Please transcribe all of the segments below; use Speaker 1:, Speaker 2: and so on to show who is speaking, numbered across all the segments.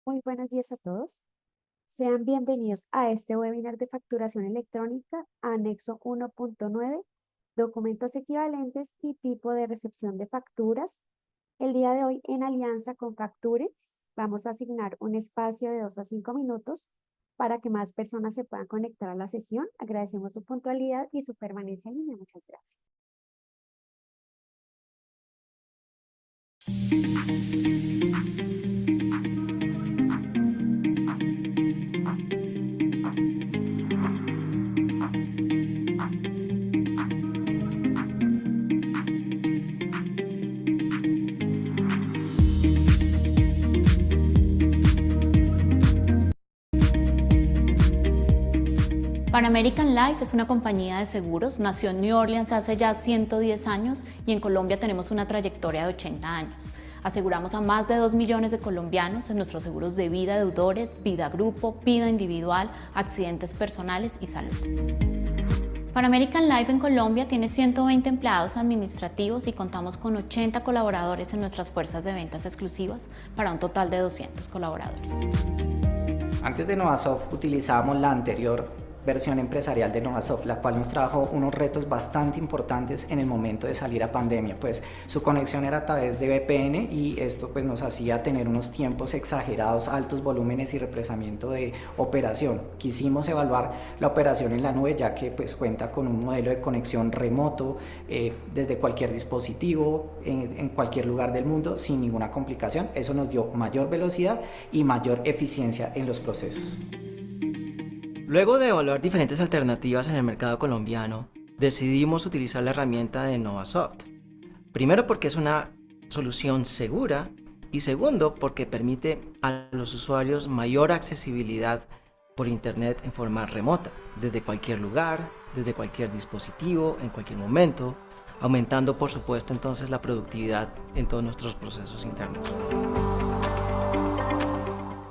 Speaker 1: Muy buenos días a todos. Sean bienvenidos a este webinar de facturación electrónica, anexo 1.9, documentos equivalentes y tipo de recepción de facturas. El día de hoy, en alianza con Facture, vamos a asignar un espacio de 2 a 5 minutos para que más personas se puedan conectar a la sesión. Agradecemos su puntualidad y su permanencia en línea. Muchas gracias.
Speaker 2: Pan American Life es una compañía de seguros, nació en New Orleans hace ya 110 años y en Colombia tenemos una trayectoria de 80 años. Aseguramos a más de 2 millones de colombianos en nuestros seguros de vida, deudores, vida grupo, vida individual, accidentes personales y salud. Pan American Life en Colombia tiene 120 empleados administrativos y contamos con 80 colaboradores en nuestras fuerzas de ventas exclusivas para un total de 200 colaboradores.
Speaker 3: Antes de Novasoft utilizábamos la anterior versión empresarial de Novasoft, la cual nos trajo unos retos bastante importantes en el momento de salir a pandemia, pues su conexión era a través de VPN y esto pues nos hacía tener unos tiempos exagerados, altos volúmenes y represamiento de operación. Quisimos evaluar la operación en la nube, ya que pues cuenta con un modelo de conexión remoto desde cualquier dispositivo, en cualquier lugar del mundo, sin ninguna complicación. Eso nos dio mayor velocidad y mayor eficiencia en los procesos.
Speaker 4: Luego de evaluar diferentes alternativas en el mercado colombiano, decidimos utilizar la herramienta de Novasoft. Primero porque es una solución segura y segundo porque permite a los usuarios mayor accesibilidad por internet en forma remota, desde cualquier lugar, desde cualquier dispositivo, en cualquier momento, aumentando por supuesto entonces la productividad en todos nuestros procesos internos.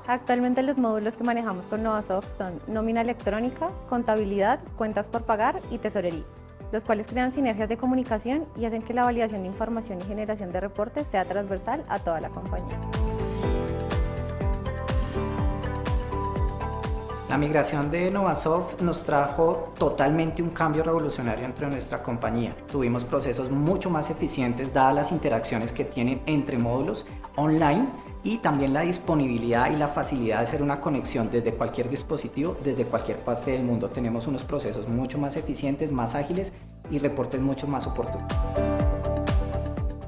Speaker 5: Actualmente los módulos que manejamos con Novasoft son nómina electrónica, contabilidad, cuentas por pagar y tesorería, los cuales crean sinergias de comunicación y hacen que la validación de información y generación de reportes sea transversal a toda la compañía.
Speaker 3: La migración de Novasoft nos trajo totalmente un cambio revolucionario entre nuestra compañía. Tuvimos procesos mucho más eficientes dadas las interacciones que tienen entre módulos online y también la disponibilidad y la facilidad de hacer una conexión desde cualquier dispositivo, desde cualquier parte del mundo. Tenemos unos procesos mucho más eficientes, más ágiles y reportes mucho más oportunos.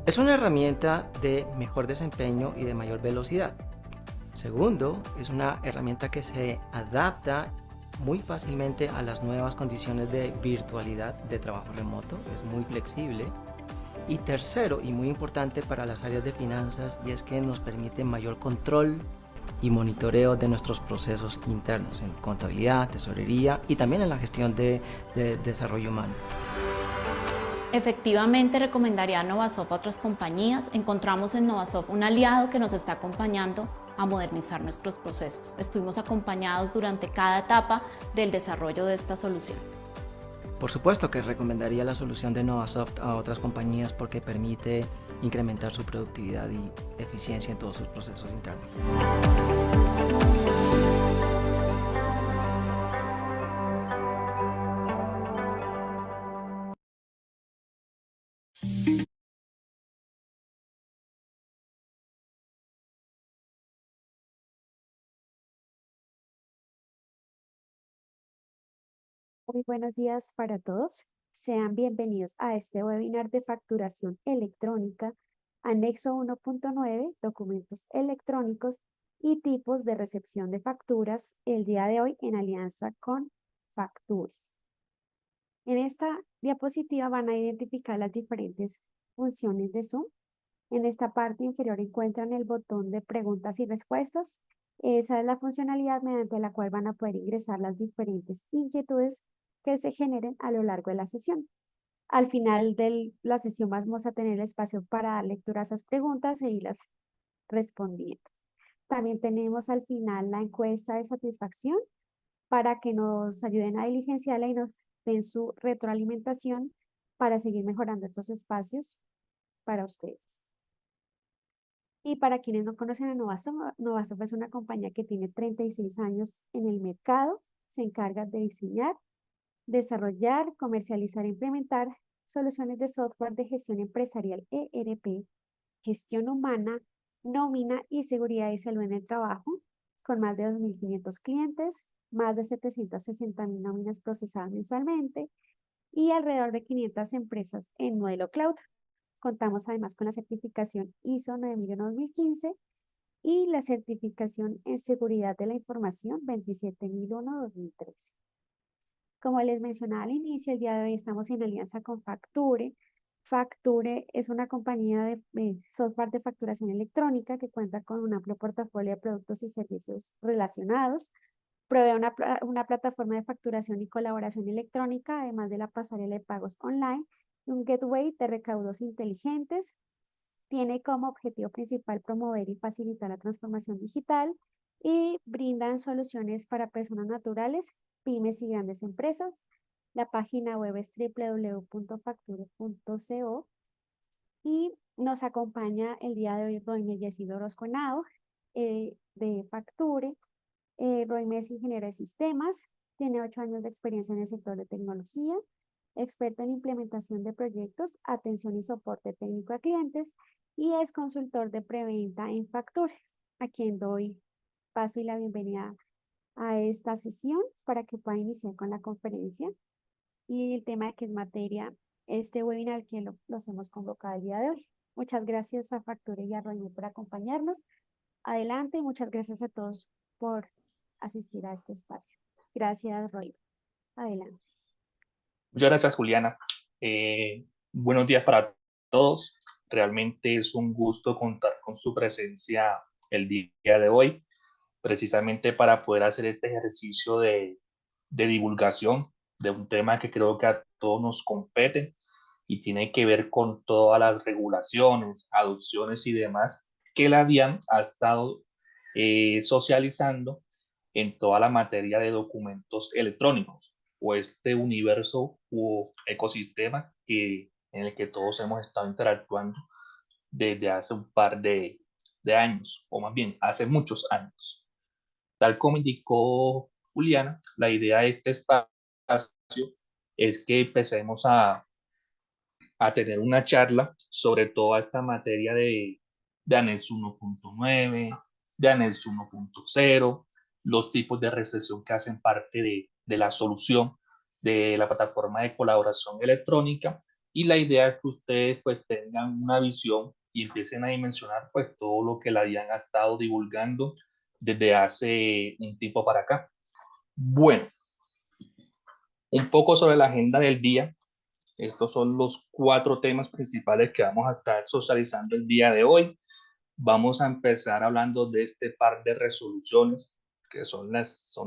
Speaker 4: Es una herramienta de mejor desempeño y de mayor velocidad. Segundo, es una herramienta que se adapta muy fácilmente a las nuevas condiciones de virtualidad de trabajo remoto, es muy flexible. Y tercero, y muy importante para las áreas de finanzas, y es que nos permite mayor control y monitoreo de nuestros procesos internos en contabilidad, tesorería y también en la gestión de desarrollo humano.
Speaker 2: Efectivamente, recomendaría a Novasoft a otras compañías. Encontramos en Novasoft un aliado que nos está acompañando a modernizar nuestros procesos. Estuvimos acompañados durante cada etapa del desarrollo de esta solución.
Speaker 4: Por supuesto que recomendaría la solución de Novasoft a otras compañías porque permite incrementar su productividad y eficiencia en todos sus procesos internos.
Speaker 1: Muy buenos días para todos. Sean bienvenidos a este webinar de facturación electrónica, anexo 1.9, documentos electrónicos y tipos de recepción de facturas, el día de hoy en alianza con Facture. En esta diapositiva van a identificar las diferentes funciones de Zoom. En esta parte inferior encuentran el botón de preguntas y respuestas. Esa es la funcionalidad mediante la cual van a poder ingresar las diferentes inquietudes que se generen a lo largo de la sesión. Al final de la sesión vamos a tener el espacio para dar lectura a esas preguntas e irlas respondiendo. También tenemos al final la encuesta de satisfacción para que nos ayuden a diligenciarla y nos den su retroalimentación para seguir mejorando estos espacios para ustedes. Y para quienes no conocen a Novasoft, Novasoft es una compañía que tiene 36 años en el mercado, se encarga de diseñar, desarrollar, comercializar e implementar soluciones de software de gestión empresarial ERP, gestión humana, nómina y seguridad y salud en el trabajo, con más de 2.500 clientes, más de 760.000 nóminas procesadas mensualmente y alrededor de 500 empresas en modelo cloud. Contamos además con la certificación ISO 9001-2015 y la certificación en seguridad de la información 27001-2013. Como les mencionaba al inicio, el día de hoy estamos en alianza con Facture. Facture es una compañía de software de facturación electrónica que cuenta con un amplio portafolio de productos y servicios relacionados. Provee una plataforma de facturación y colaboración electrónica, además de la pasarela de pagos online, un gateway de recaudos inteligentes. Tiene como objetivo principal promover y facilitar la transformación digital y brindan soluciones para personas naturales, pymes y grandes empresas. La página web es www.facture.co y nos acompaña el día de hoy Roime Yesid Orozco Henao, de Facture. Roime es ingeniero de sistemas, tiene 8 años de experiencia en el sector de tecnología, experto en implementación de proyectos, atención y soporte técnico a clientes y es consultor de preventa en Facture, a quien doy paso y la bienvenida a esta sesión para que pueda iniciar con la conferencia y el tema de que es materia, este webinar que los hemos convocado el día de hoy. Muchas gracias a Facture y a Roime por acompañarnos. Adelante y muchas gracias a todos por asistir a este espacio. Gracias, Roy. Adelante.
Speaker 6: Muchas gracias, Juliana. Buenos días para todos. Realmente es un gusto contar con su presencia el día de hoy, precisamente para poder hacer este ejercicio de divulgación de un tema que creo que a todos nos compete y tiene que ver con todas las regulaciones, adopciones y demás que la DIAN ha estado socializando en toda la materia de documentos electrónicos o este universo u ecosistema en el que todos hemos estado interactuando desde hace un par de años, o más bien hace muchos años. Tal como indicó Juliana, la idea de este espacio es que empecemos a tener una charla sobre toda esta materia de anexo 1.9, de anexo 1.0, los tipos de recesión que hacen parte de la solución de la plataforma de colaboración electrónica, y la idea es que ustedes pues tengan una visión y empiecen a dimensionar pues todo lo que la DIAN ha estado divulgando desde hace un tiempo para acá. Bueno, un poco sobre la agenda del día. Estos son los 4 temas principales que vamos a estar socializando el día de hoy. Vamos a empezar hablando de este par de resoluciones que son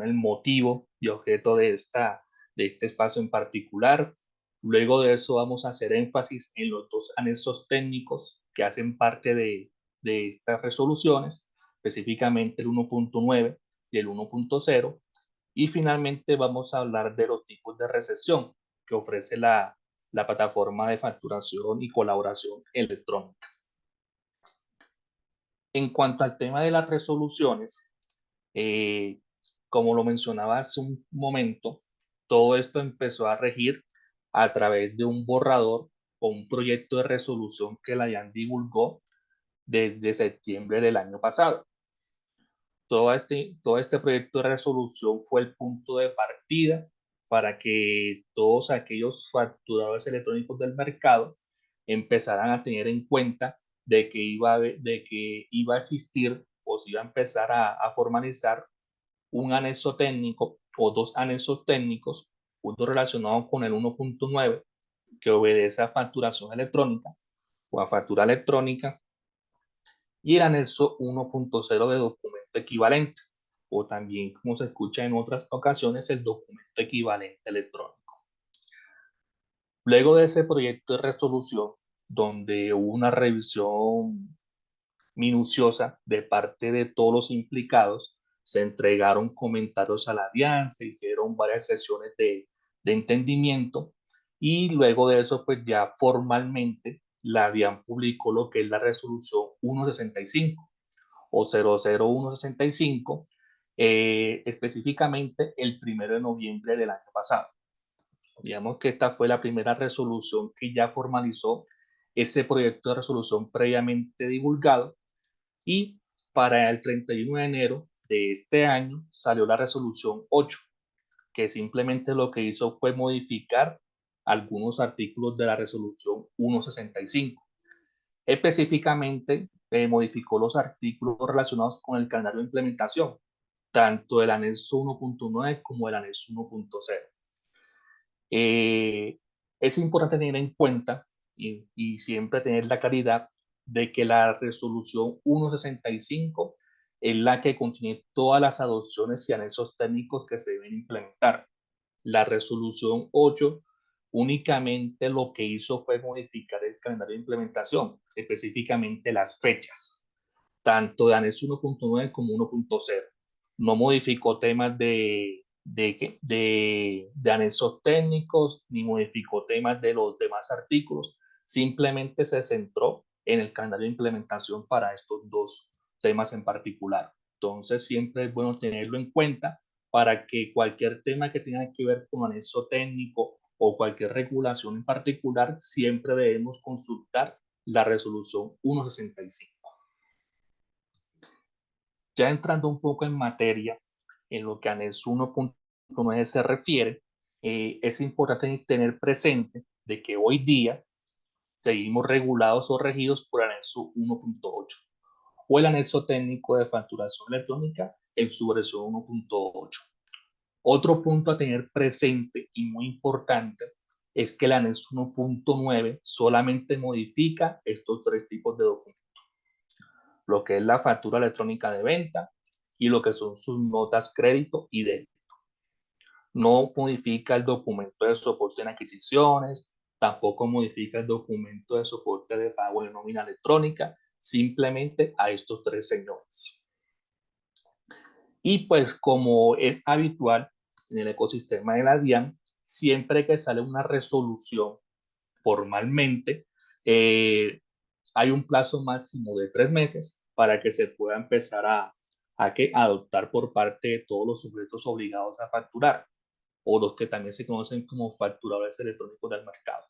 Speaker 6: el motivo y objeto de este espacio en particular. Luego de eso vamos a hacer énfasis en los 2 anexos técnicos que hacen parte de estas resoluciones, específicamente el 1.9 y el 1.0. Y finalmente vamos a hablar de los tipos de recesión que ofrece la plataforma de facturación y colaboración electrónica. En cuanto al tema de las resoluciones, como lo mencionaba hace un momento, todo esto empezó a regir a través de un borrador o un proyecto de resolución que la DIAN divulgó desde septiembre del año pasado. Todo este proyecto de resolución fue el punto de partida para que todos aquellos facturadores electrónicos del mercado empezaran a tener en cuenta de que iba a existir o se iba a empezar a formalizar un anexo técnico o 2 anexos técnicos, uno relacionado con el 1.9 que obedece a facturación electrónica o a factura electrónica, y el anexo 1.0 de documento equivalente, o también como se escucha en otras ocasiones el documento equivalente electrónico. Luego de ese proyecto de resolución, donde hubo una revisión minuciosa de parte de todos los implicados, se entregaron comentarios a la DIAN, se hicieron varias sesiones de entendimiento, y luego de eso pues ya formalmente la DIAN publicó lo que es la resolución 165 o 00165, específicamente el 1 de noviembre del año pasado. Digamos que esta fue la primera resolución que ya formalizó ese proyecto de resolución previamente divulgado, y para el 31 de enero de este año salió la resolución 8, que simplemente lo que hizo fue modificar algunos artículos de la resolución 165. Específicamente, modificó los artículos relacionados con el calendario de implementación, tanto del anexo 1.9 como del anexo 1.0. Es importante tener en cuenta y siempre tener la claridad de que la resolución 165 es la que contiene todas las adopciones y anexos técnicos que se deben implementar. La resolución 8 únicamente lo que hizo fue modificar el calendario de implementación, específicamente las fechas, tanto de anexo 1.9 como 1.0. No modificó temas de anexos técnicos, ni modificó temas de los demás artículos, simplemente se centró en el calendario de implementación para estos dos temas en particular. Entonces siempre es bueno tenerlo en cuenta para que cualquier tema que tenga que ver con anexo técnico o cualquier regulación en particular, siempre debemos consultar la resolución 165. Ya entrando un poco en materia, en lo que anexo 1.9 se refiere, es importante tener presente de que hoy día seguimos regulados o regidos por el anexo 1.8 o el anexo técnico de facturación electrónica en su versión 1.8. Otro punto a tener presente y muy importante es que el anexo 1.9 solamente modifica estos tres tipos de documentos: lo que es la factura electrónica de venta y lo que son sus notas crédito y débito. No modifica el documento de soporte en adquisiciones, tampoco modifica el documento de soporte de pago en nómina electrónica, simplemente a estos tres señores. Y pues como es habitual en el ecosistema de la DIAN, siempre que sale una resolución formalmente, hay un plazo máximo de 3 meses para que se pueda empezar a adoptar por parte de todos los sujetos obligados a facturar, o los que también se conocen como facturadores electrónicos del mercado.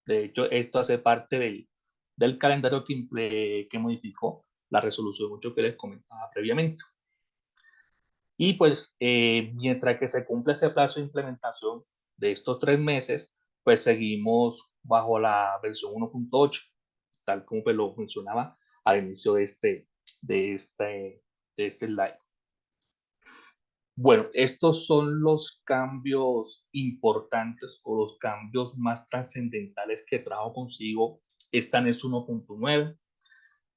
Speaker 6: De hecho, esto hace parte del calendario que modificó la resolución 8 que les comentaba previamente. Y pues, mientras que se cumple ese plazo de implementación de estos 3 meses, pues seguimos bajo la versión 1.8, tal como pues lo mencionaba al inicio de este slide. Bueno, estos son los cambios importantes o los cambios más trascendentales que trajo consigo esta NES 1.9.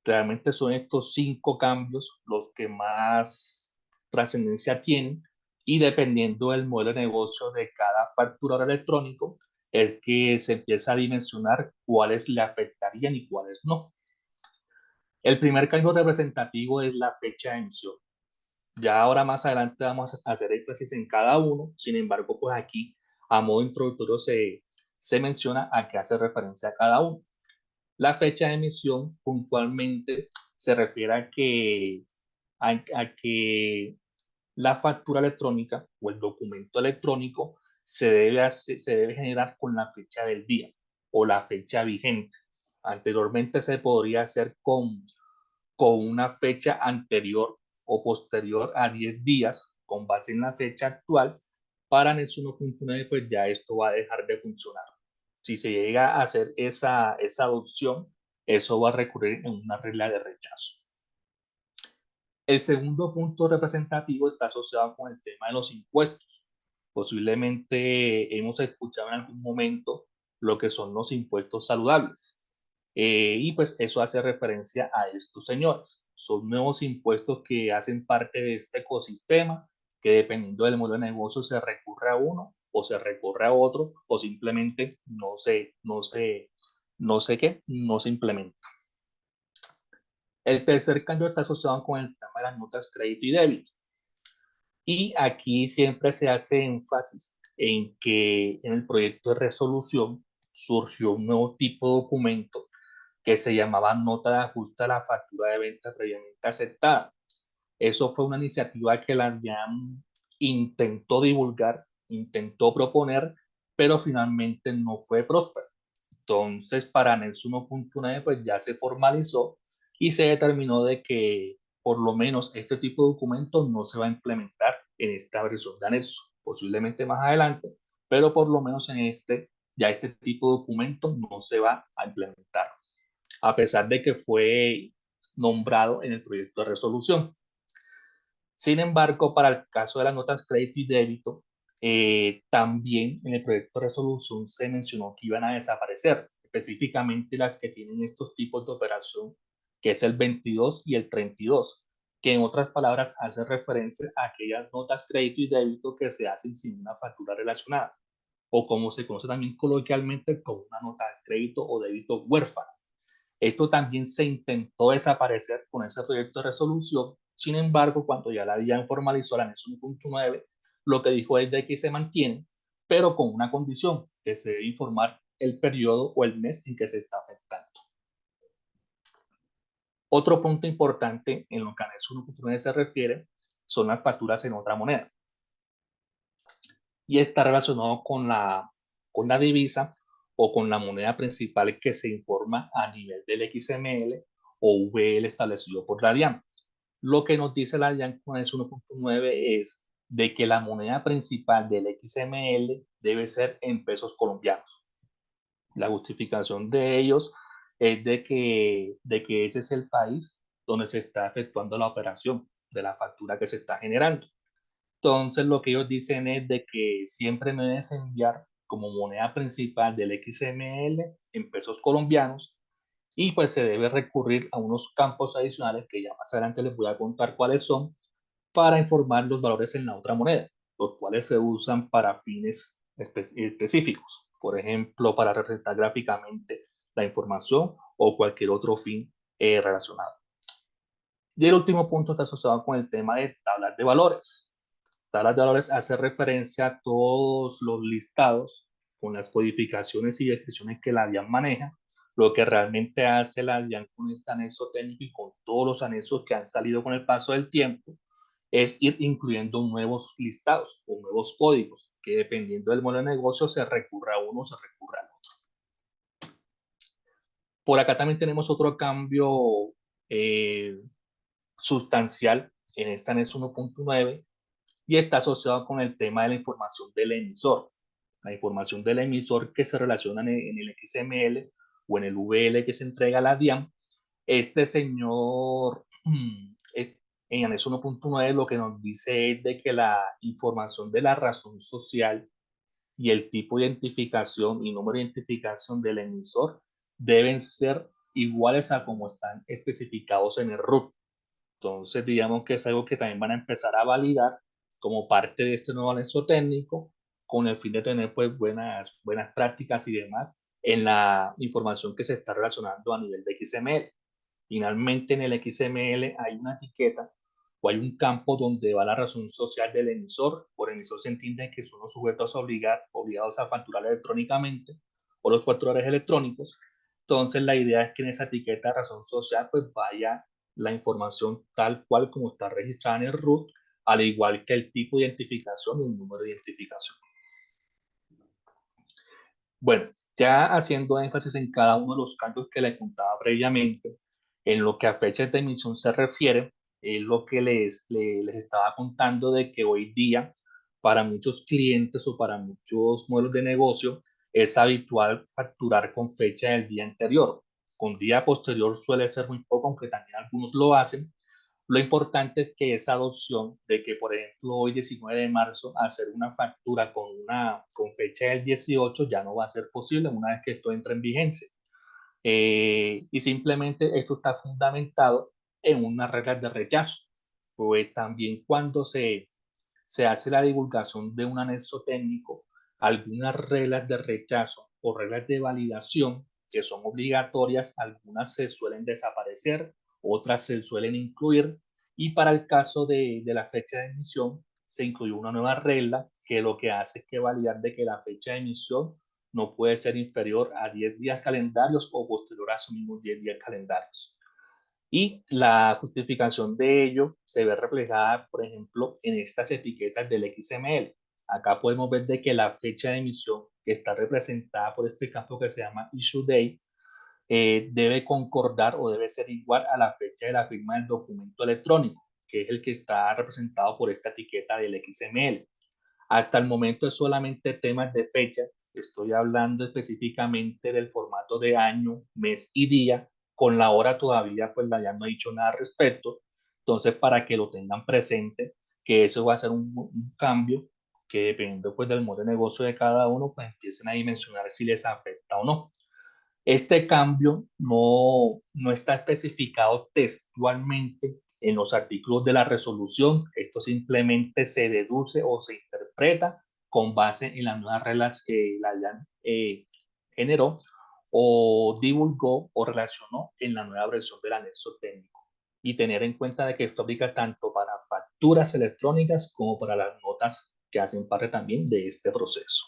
Speaker 6: Realmente son estos 5 cambios los que más trascendencia tienen, y dependiendo del modelo de negocio de cada facturador electrónico es que se empieza a dimensionar cuáles le afectarían y cuáles no. El primer cambio representativo es la fecha de emisión. Ya ahora más adelante vamos a hacer énfasis en cada uno. Sin embargo, pues aquí a modo introductorio se menciona a qué hace referencia a cada uno. La fecha de emisión puntualmente se refiere a que la factura electrónica o el documento electrónico se debe generar con la fecha del día o la fecha vigente. Anteriormente se podría hacer con una fecha anterior o posterior a 10 días con base en la fecha actual. Para NES 1.9 pues ya esto va a dejar de funcionar. Si se llega a hacer esa adopción, eso va a recurrir en una regla de rechazo. El segundo punto representativo está asociado con el tema de los impuestos. Posiblemente hemos escuchado en algún momento lo que son los impuestos saludables. Y pues eso hace referencia a estos señores. Son nuevos impuestos que hacen parte de este ecosistema, que dependiendo del modelo de negocio se recurre a uno o se recurre a otro, o simplemente no se implementa. El tercer cambio está asociado con el tema de las notas crédito y débito. Y aquí siempre se hace énfasis en que en el proyecto de resolución surgió un nuevo tipo de documento que se llamaba nota de ajuste a la factura de venta previamente aceptada. Eso fue una iniciativa que la DIAN intentó divulgar, intentó proponer, pero finalmente no fue próspera. Entonces, para ANEX 1.9, pues ya se formalizó y se determinó de que por lo menos este tipo de documentos no se va a implementar en esta versión de anexo, posiblemente más adelante, pero por lo menos en ya este tipo de documentos no se va a implementar, a pesar de que fue nombrado en el proyecto de resolución. Sin embargo, para el caso de las notas crédito y débito, también en el proyecto de resolución se mencionó que iban a desaparecer, específicamente las que tienen estos tipos de operación, que es el 22 y el 32, que en otras palabras hace referencia a aquellas notas crédito y débito que se hacen sin una factura relacionada, o como se conoce también coloquialmente como una nota de crédito o débito huérfana. Esto también se intentó desaparecer con ese proyecto de resolución. Sin embargo, cuando ya la DIAN formalizó la anexo 1.9, lo que dijo es de que se mantiene, pero con una condición, que se debe informar el periodo o el mes en que se está afectando. Otro punto importante en lo que anexo 1.9 se refiere son las facturas en otra moneda. Y está relacionado con la divisa o con la moneda principal que se informa a nivel del XML o VL establecido por la DIAN. Lo que nos dice la DIAN con ese 1.9 es de que la moneda principal del XML debe ser en pesos colombianos. La justificación de ellos es de que ese es el país donde se está efectuando la operación de la factura que se está generando. Entonces, lo que ellos dicen es de que siempre me debes enviar como moneda principal del XML en pesos colombianos y pues se debe recurrir a unos campos adicionales que ya más adelante les voy a contar cuáles son para informar los valores en la otra moneda, los cuales se usan para fines específicos, por ejemplo, para representar gráficamente la información o cualquier otro fin relacionado. Y el último punto está asociado con el tema de tablas de valores. Tablas de valores hace referencia a todos los listados con las codificaciones y descripciones que la DIAN maneja. Lo que realmente hace la DIAN con este anexo técnico y con todos los anexos que han salido con el paso del tiempo es ir incluyendo nuevos listados o nuevos códigos que dependiendo del modelo de negocio se recurra a uno o se recurra al otro. Por acá también tenemos otro cambio sustancial en esta anexo 1.9 y está asociado con el tema de la información del emisor. La información del emisor que se relaciona en el XML o en el VL que se entrega a la DIAN. Este señor en anexo 1.9 lo que nos dice es de que la información de la razón social y el tipo de identificación y número de identificación del emisor deben ser iguales a como están especificados en el RUT. Entonces, digamos que es algo que también van a empezar a validar como parte de este nuevo anexo técnico con el fin de tener pues buenas prácticas y demás en la información que se está relacionando a nivel de XML. Finalmente, en el XML hay una etiqueta o hay un campo donde va la razón social del emisor. Por emisor se entiende que son los sujetos obligados a facturar electrónicamente o los facturadores electrónicos. Entonces, la idea es que en esa etiqueta de razón social pues vaya la información tal cual como está registrada en el RUT, al igual que el tipo de identificación y el número de identificación. Bueno, ya haciendo énfasis en cada uno de los cambios que les contaba previamente, en lo que a fechas de emisión se refiere, es lo que les estaba contando de que hoy día para muchos clientes o para muchos modelos de negocio es habitual facturar con fecha del día anterior. Con día posterior suele ser muy poco, aunque también algunos lo hacen. Lo importante es que esa adopción de que, por ejemplo, hoy 19 de marzo, hacer una factura con fecha del 18 ya no va a ser posible una vez que esto entre en vigencia. Y simplemente esto está fundamentado en unas reglas de rechazo. Pues también cuando se hace la divulgación de un anexo técnico, algunas reglas de rechazo o reglas de validación que son obligatorias, algunas se suelen desaparecer, otras se suelen incluir y para el caso de la fecha de emisión se incluyó una nueva regla que lo que hace es que validar de que la fecha de emisión no puede ser inferior a 10 días calendarios o posterior a esos mismos 10 días calendarios. Y la justificación de ello se ve reflejada, por ejemplo, en estas etiquetas del XML. Acá podemos ver de que la fecha de emisión, que está representada por este campo que se llama Issue Date, debe concordar o debe ser igual a la fecha de la firma del documento electrónico, que es el que está representado por esta etiqueta del XML. Hasta el momento es solamente temas de fecha. Estoy hablando específicamente del formato de año, mes y día. Con la hora todavía pues ya no he dicho nada al respecto. Entonces, para que lo tengan presente, que eso va a ser un cambio que dependiendo pues del modo de negocio de cada uno, pues empiecen a dimensionar si les afecta o no. Este cambio no está especificado textualmente en los artículos de la resolución. Esto simplemente se deduce o se interpreta con base en las nuevas reglas que la DIAN generó o divulgó o relacionó en la nueva versión del anexo técnico. Y tener en cuenta de que esto aplica tanto para facturas electrónicas como para las notas que hacen parte también de este proceso.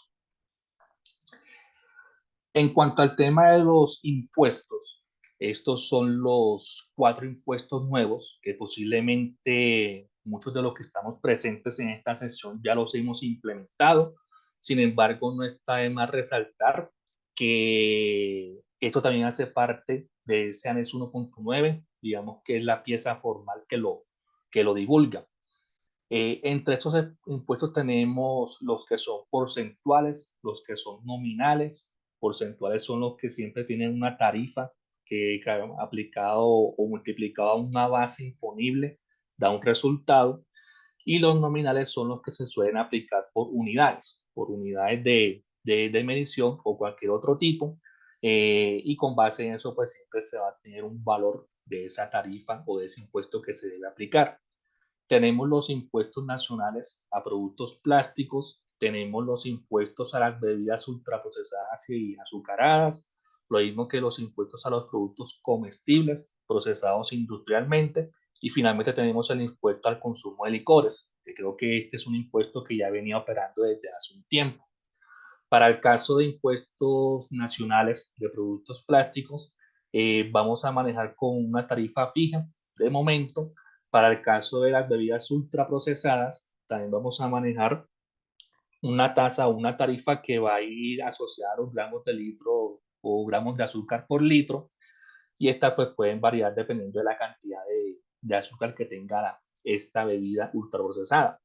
Speaker 6: En cuanto al tema de los impuestos, estos son los 4 impuestos nuevos que posiblemente muchos de los que estamos presentes en esta sesión ya los hemos implementado. Sin embargo, no está de más resaltar que esto también hace parte de ese anexo 1.9, digamos que es la pieza formal que lo divulga. Entre estos impuestos tenemos los que son porcentuales, los que son nominales. Porcentuales son los que siempre tienen una tarifa que aplicado o multiplicado a una base imponible da un resultado. Y los nominales son los que se suelen aplicar por unidades de medición o cualquier otro tipo. Y con base en eso, pues siempre se va a tener un valor de esa tarifa o de ese impuesto que se debe aplicar. Tenemos los impuestos nacionales a productos plásticos, tenemos los impuestos a las bebidas ultraprocesadas y azucaradas, lo mismo que los impuestos a los productos comestibles procesados industrialmente, y finalmente tenemos el impuesto al consumo de licores, que creo que este es un impuesto que ya venía operando desde hace un tiempo. Para el caso de impuestos nacionales de productos plásticos, vamos a manejar con una tarifa fija de momento. Para el caso de las bebidas ultraprocesadas, también vamos a manejar una tasa o una tarifa que va a ir asociada a los gramos de litro o gramos de azúcar por litro. Y estas pues pueden variar dependiendo de la cantidad de azúcar que tenga esta bebida ultraprocesada.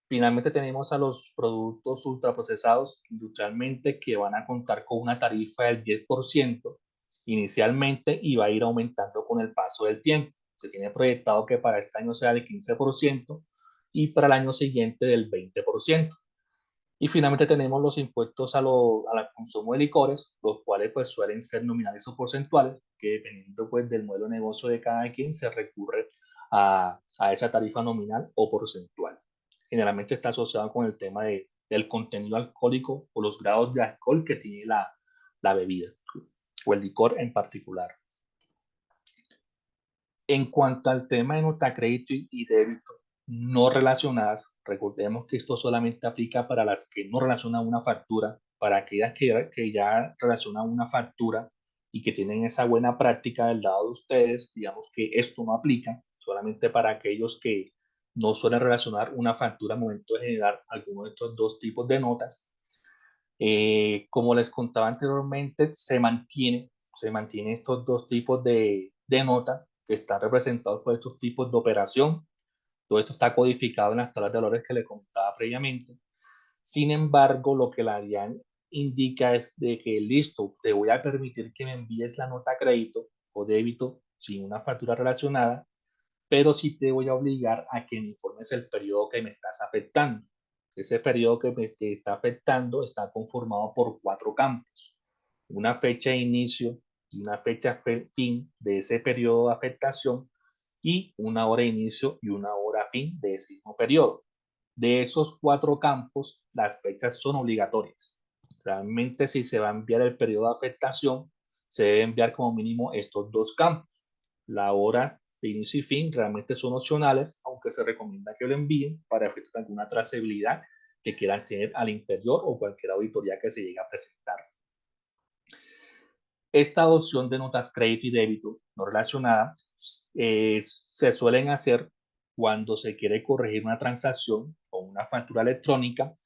Speaker 6: Finalmente tenemos a los productos ultraprocesados industrialmente que van a contar con una tarifa del 10% inicialmente y va a ir aumentando con el paso del tiempo. Se tiene proyectado que para este año sea del 15% y para el año siguiente del 20%. Y finalmente tenemos los impuestos al consumo de licores, los cuales pues suelen ser nominales o porcentuales, que dependiendo pues del modelo de negocio de cada quien se recurre a esa tarifa nominal o porcentual. Generalmente está asociado con el tema del contenido alcohólico o los grados de alcohol que tiene la bebida o el licor en particular. En cuanto al tema de nota crédito y débito no relacionadas, recordemos que esto solamente aplica para las que no relacionan una factura. Para aquellas que ya relacionan una factura y que tienen esa buena práctica del lado de ustedes, digamos que esto no aplica, solamente para aquellos que no suelen relacionar una factura al momento de generar alguno de estos dos tipos de notas. Como les contaba anteriormente, se mantiene estos dos tipos de nota que están representados por estos tipos de operación. Todo esto está codificado en las tablas de valores que le contaba previamente. Sin embargo, lo que la DIAN indica es de que listo, te voy a permitir que me envíes la nota crédito o débito sin una factura relacionada, pero sí te voy a obligar a que me informes el periodo que me estás afectando. Ese periodo que me está afectando está conformado por 4 campos. Una fecha de inicio y una fecha fin de ese periodo de afectación y una hora de inicio y una hora fin de ese mismo periodo. De esos 4 campos, las fechas son obligatorias. Realmente, si se va a enviar el periodo de afectación, se debe enviar como mínimo estos 2 campos. La hora de inicio y fin realmente son opcionales, aunque se recomienda que lo envíen para efectos de alguna trazabilidad que quieran tener al interior o cualquier auditoría que se llegue a presentar. Esta adopción de notas crédito y débito no relacionadas se suelen hacer cuando se quiere corregir una transacción o una factura electrónica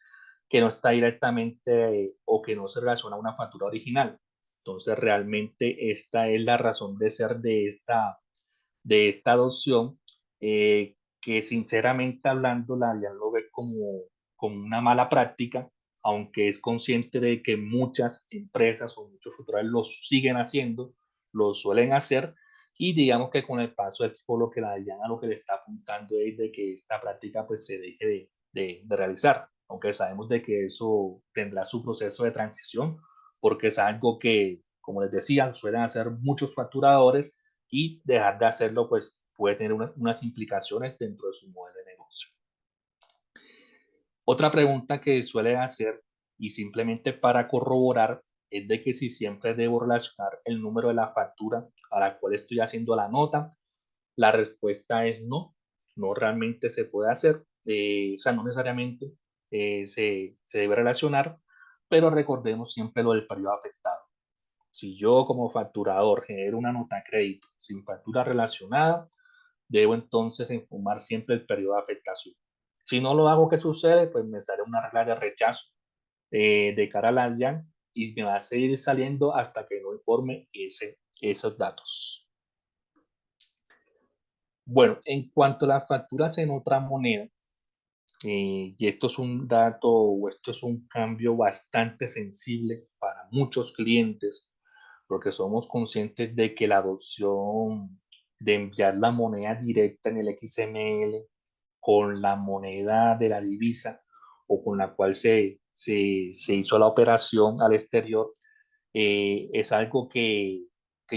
Speaker 6: que no está directamente o que no se relaciona a una factura original. Entonces, realmente esta es la razón de ser de esta adopción, que sinceramente hablando la DIAN lo ve como una mala práctica, aunque es consciente de que muchas empresas o muchos futuristas lo siguen haciendo, lo suelen hacer, y digamos que con el paso del tiempo lo que la DIAN a lo que le está apuntando es de que esta práctica pues se deje de realizar, aunque sabemos de que eso tendrá su proceso de transición, porque es algo que, como les decía, suelen hacer muchos facturadores, y dejar de hacerlo pues puede tener unas implicaciones dentro de su modelo de negocio. Otra pregunta que suele hacer, y simplemente para corroborar, es de que si siempre debo relacionar el número de la factura a la cual estoy haciendo la nota. La respuesta es no, no realmente se puede hacer, o sea, no necesariamente se debe relacionar, pero recordemos siempre lo del periodo afectado. Si yo como facturador genero una nota de crédito sin factura relacionada, debo entonces informar siempre el periodo de afectación. Si no lo hago, ¿qué sucede? Pues me sale una regla de rechazo de cara a la DIAN, y me va a seguir saliendo hasta que no informe esos datos. Bueno, en cuanto a las facturas en otra moneda, y esto es un dato o esto es un cambio bastante sensible para muchos clientes, porque somos conscientes de que la adopción de enviar la moneda directa en el XML con la moneda de la divisa o con la cual se hizo la operación al exterior, es algo que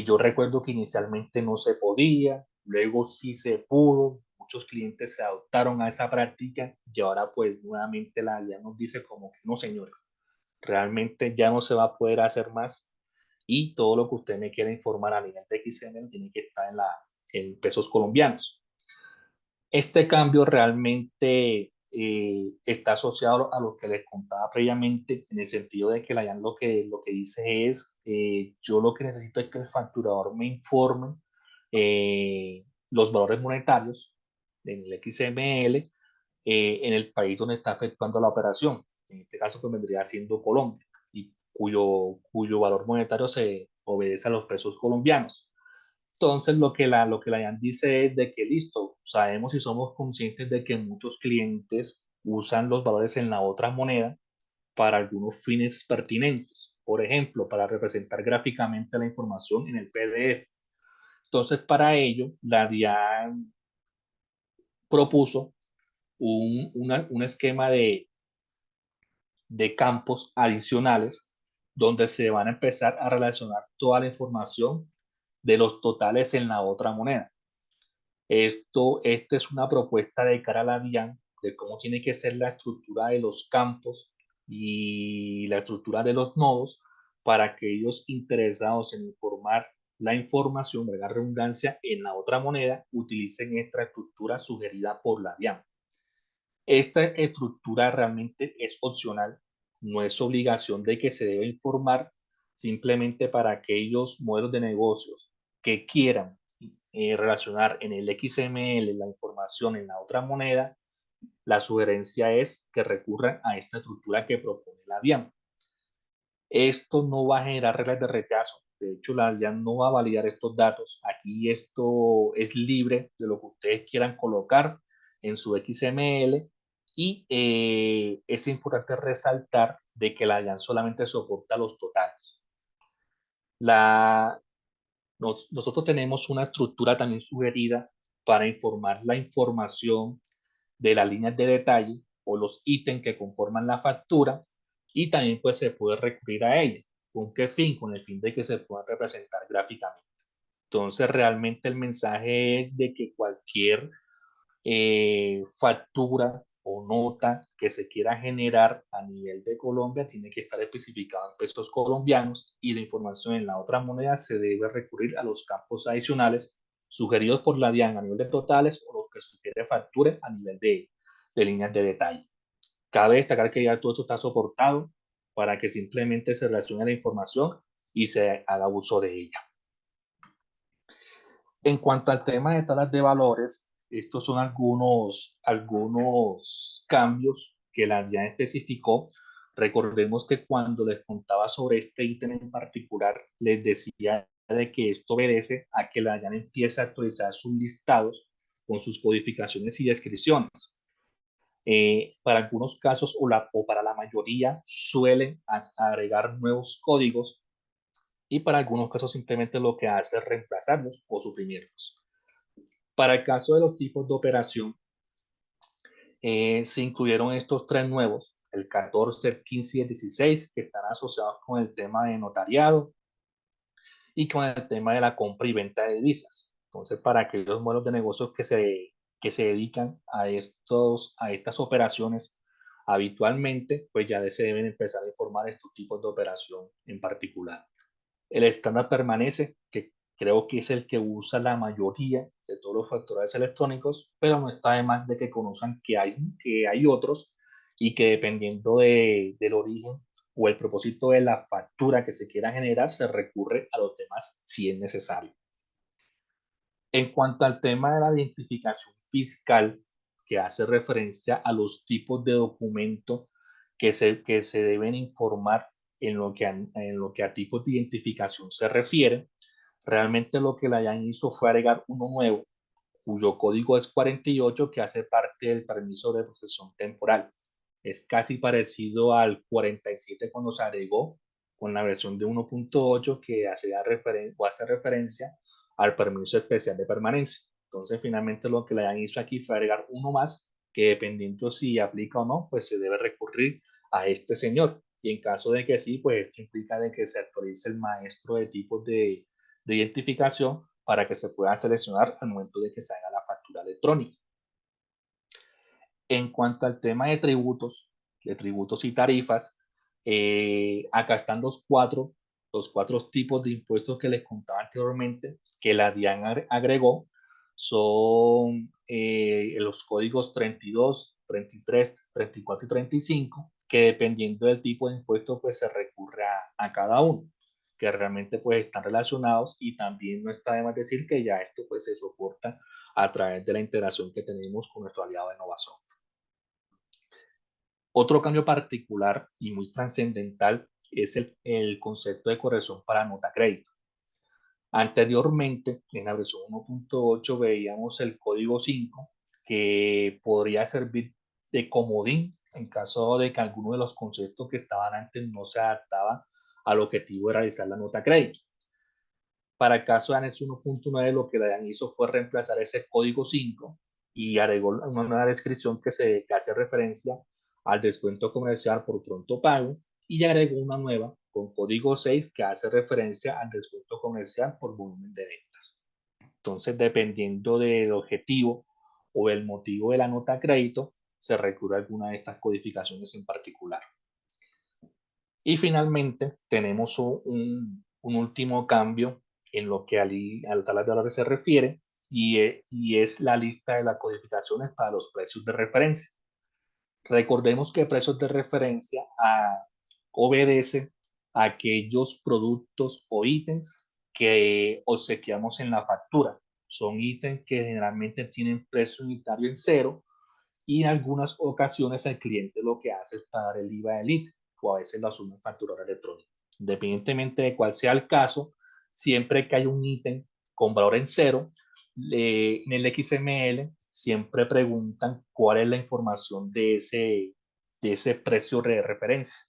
Speaker 6: yo recuerdo que inicialmente no se podía, luego sí se pudo, muchos clientes se adoptaron a esa práctica, y ahora pues nuevamente la ya nos dice como que no, señores, realmente ya no se va a poder hacer más, y todo lo que usted me quiera informar a nivel de XML tiene que estar en pesos colombianos. Este cambio realmente está asociado a lo que les contaba previamente, en el sentido de que la DIAN lo que dice es, yo lo que necesito es que el facturador me informe los valores monetarios en el XML en el país donde está efectuando la operación. En este caso pues vendría siendo Colombia, y cuyo valor monetario se obedece a los pesos colombianos. Entonces, lo que la DIAN dice es de que listo, sabemos y somos conscientes de que muchos clientes usan los valores en la otra moneda para algunos fines pertinentes. Por ejemplo, para representar gráficamente la información en el PDF. Entonces, para ello, la DIAN propuso un esquema de campos adicionales donde se van a empezar a relacionar toda la información de los totales en la otra moneda. Esta es una propuesta de cara a la DIAN de cómo tiene que ser la estructura de los campos y la estructura de los nodos para aquellos interesados en informar la información, de la redundancia, en la otra moneda, utilicen esta estructura sugerida por la DIAN. Esta estructura realmente es opcional, no es obligación de que se debe informar, simplemente para aquellos modelos de negocios que quieran relacionar en el XML la información en la otra moneda. La sugerencia es que recurran a esta estructura que propone la DIAN. Esto no va a generar reglas de rechazo. De hecho, la DIAN no va a validar estos datos. Aquí esto es libre de lo que ustedes quieran colocar en su XML, y es importante resaltar de que la DIAN solamente soporta los totales. Nosotros tenemos una estructura también sugerida para informar la información de las líneas de detalle o los ítems que conforman la factura, y también pues se puede recurrir a ella. ¿Con qué fin? Con el fin de que se puedan representar gráficamente. Entonces realmente el mensaje es de que cualquier factura o nota que se quiera generar a nivel de Colombia tiene que estar especificado en pesos colombianos, y la información en la otra moneda se debe recurrir a los campos adicionales sugeridos por la DIAN a nivel de totales, o los que sugiere factura a nivel de líneas de detalle. Cabe destacar que ya todo esto está soportado para que simplemente se relacione la información y se haga uso de ella. En cuanto al tema de tablas de valores, estos son algunos cambios que la DIAN especificó. Recordemos que cuando les contaba sobre este ítem en particular, les decía de que esto obedece a que la DIAN empiece a actualizar sus listados con sus codificaciones y descripciones. Para algunos casos o para la mayoría suele agregar nuevos códigos y para algunos casos simplemente lo que hace es reemplazarlos o suprimirlos. Para el caso de los tipos de operación, se incluyeron estos tres nuevos, el 14, el 15 y el 16, que están asociados con el tema de notariado y con el tema de la compra y venta de divisas. Entonces, para aquellos modelos de negocios que se dedican a estas operaciones habitualmente, pues ya se deben empezar a informar estos tipos de operación en particular. El estándar permanece, que creo que es el que usa la mayoría de todos los facturadores electrónicos, pero no está de más de que conozcan que hay otros y que dependiendo del origen o el propósito de la factura que se quiera generar, se recurre a los demás si es necesario. En cuanto al tema de la identificación fiscal, que hace referencia a los tipos de documentos que se deben informar en lo que a tipos de identificación se refiere, realmente lo que la DIAN hizo fue agregar uno nuevo, cuyo código es 48, que hace parte del permiso de protección temporal. Es casi parecido al 47 cuando se agregó con la versión de 1.8 que hace referencia al permiso especial de permanencia. Entonces, finalmente lo que la DIAN hizo aquí fue agregar uno más que dependiendo si aplica o no, pues se debe recurrir a este señor. Y en caso de que sí, pues esto implica de que se actualice el maestro de tipos de identificación para que se pueda seleccionar al momento de que se haga la factura electrónica. En cuanto al tema de tributos y tarifas, acá están los cuatro tipos de impuestos que les contaba anteriormente, que la DIAN agregó. Son los códigos 32, 33, 34 y 35, que dependiendo del tipo de impuesto, pues se recurre a cada uno, que realmente pues están relacionados, y también no está de más decir que ya esto pues se soporta a través de la integración que tenemos con nuestro aliado de Novasoft. Otro cambio particular y muy trascendental es el concepto de corrección para nota crédito. Anteriormente, en la versión 1.8 veíamos el código 5, que podría servir de comodín en caso de que alguno de los conceptos que estaban antes no se adaptaba al objetivo de realizar la nota crédito. Para el caso de anexo 1.9, lo que la DIAN hizo fue reemplazar ese código 5 y agregó una nueva descripción que hace referencia al descuento comercial por pronto pago, y agregó una nueva con código 6 que hace referencia al descuento comercial por volumen de ventas. Entonces, dependiendo del objetivo o el motivo de la nota crédito, se recurre a alguna de estas codificaciones en particular. Y finalmente, tenemos un último cambio en lo que al tabla de valores se refiere, y es la lista de las codificaciones para los precios de referencia. Recordemos que precios de referencia obedece a aquellos productos o ítems que obsequiamos en la factura. Son ítems que generalmente tienen precio unitario en cero, y en algunas ocasiones el cliente lo que hace es pagar el IVA del ítem, o a veces lo asume en facturadora electrónica. Independientemente de cuál sea el caso, siempre que hay un ítem con valor en cero, en el XML siempre preguntan cuál es la información de ese precio de referencia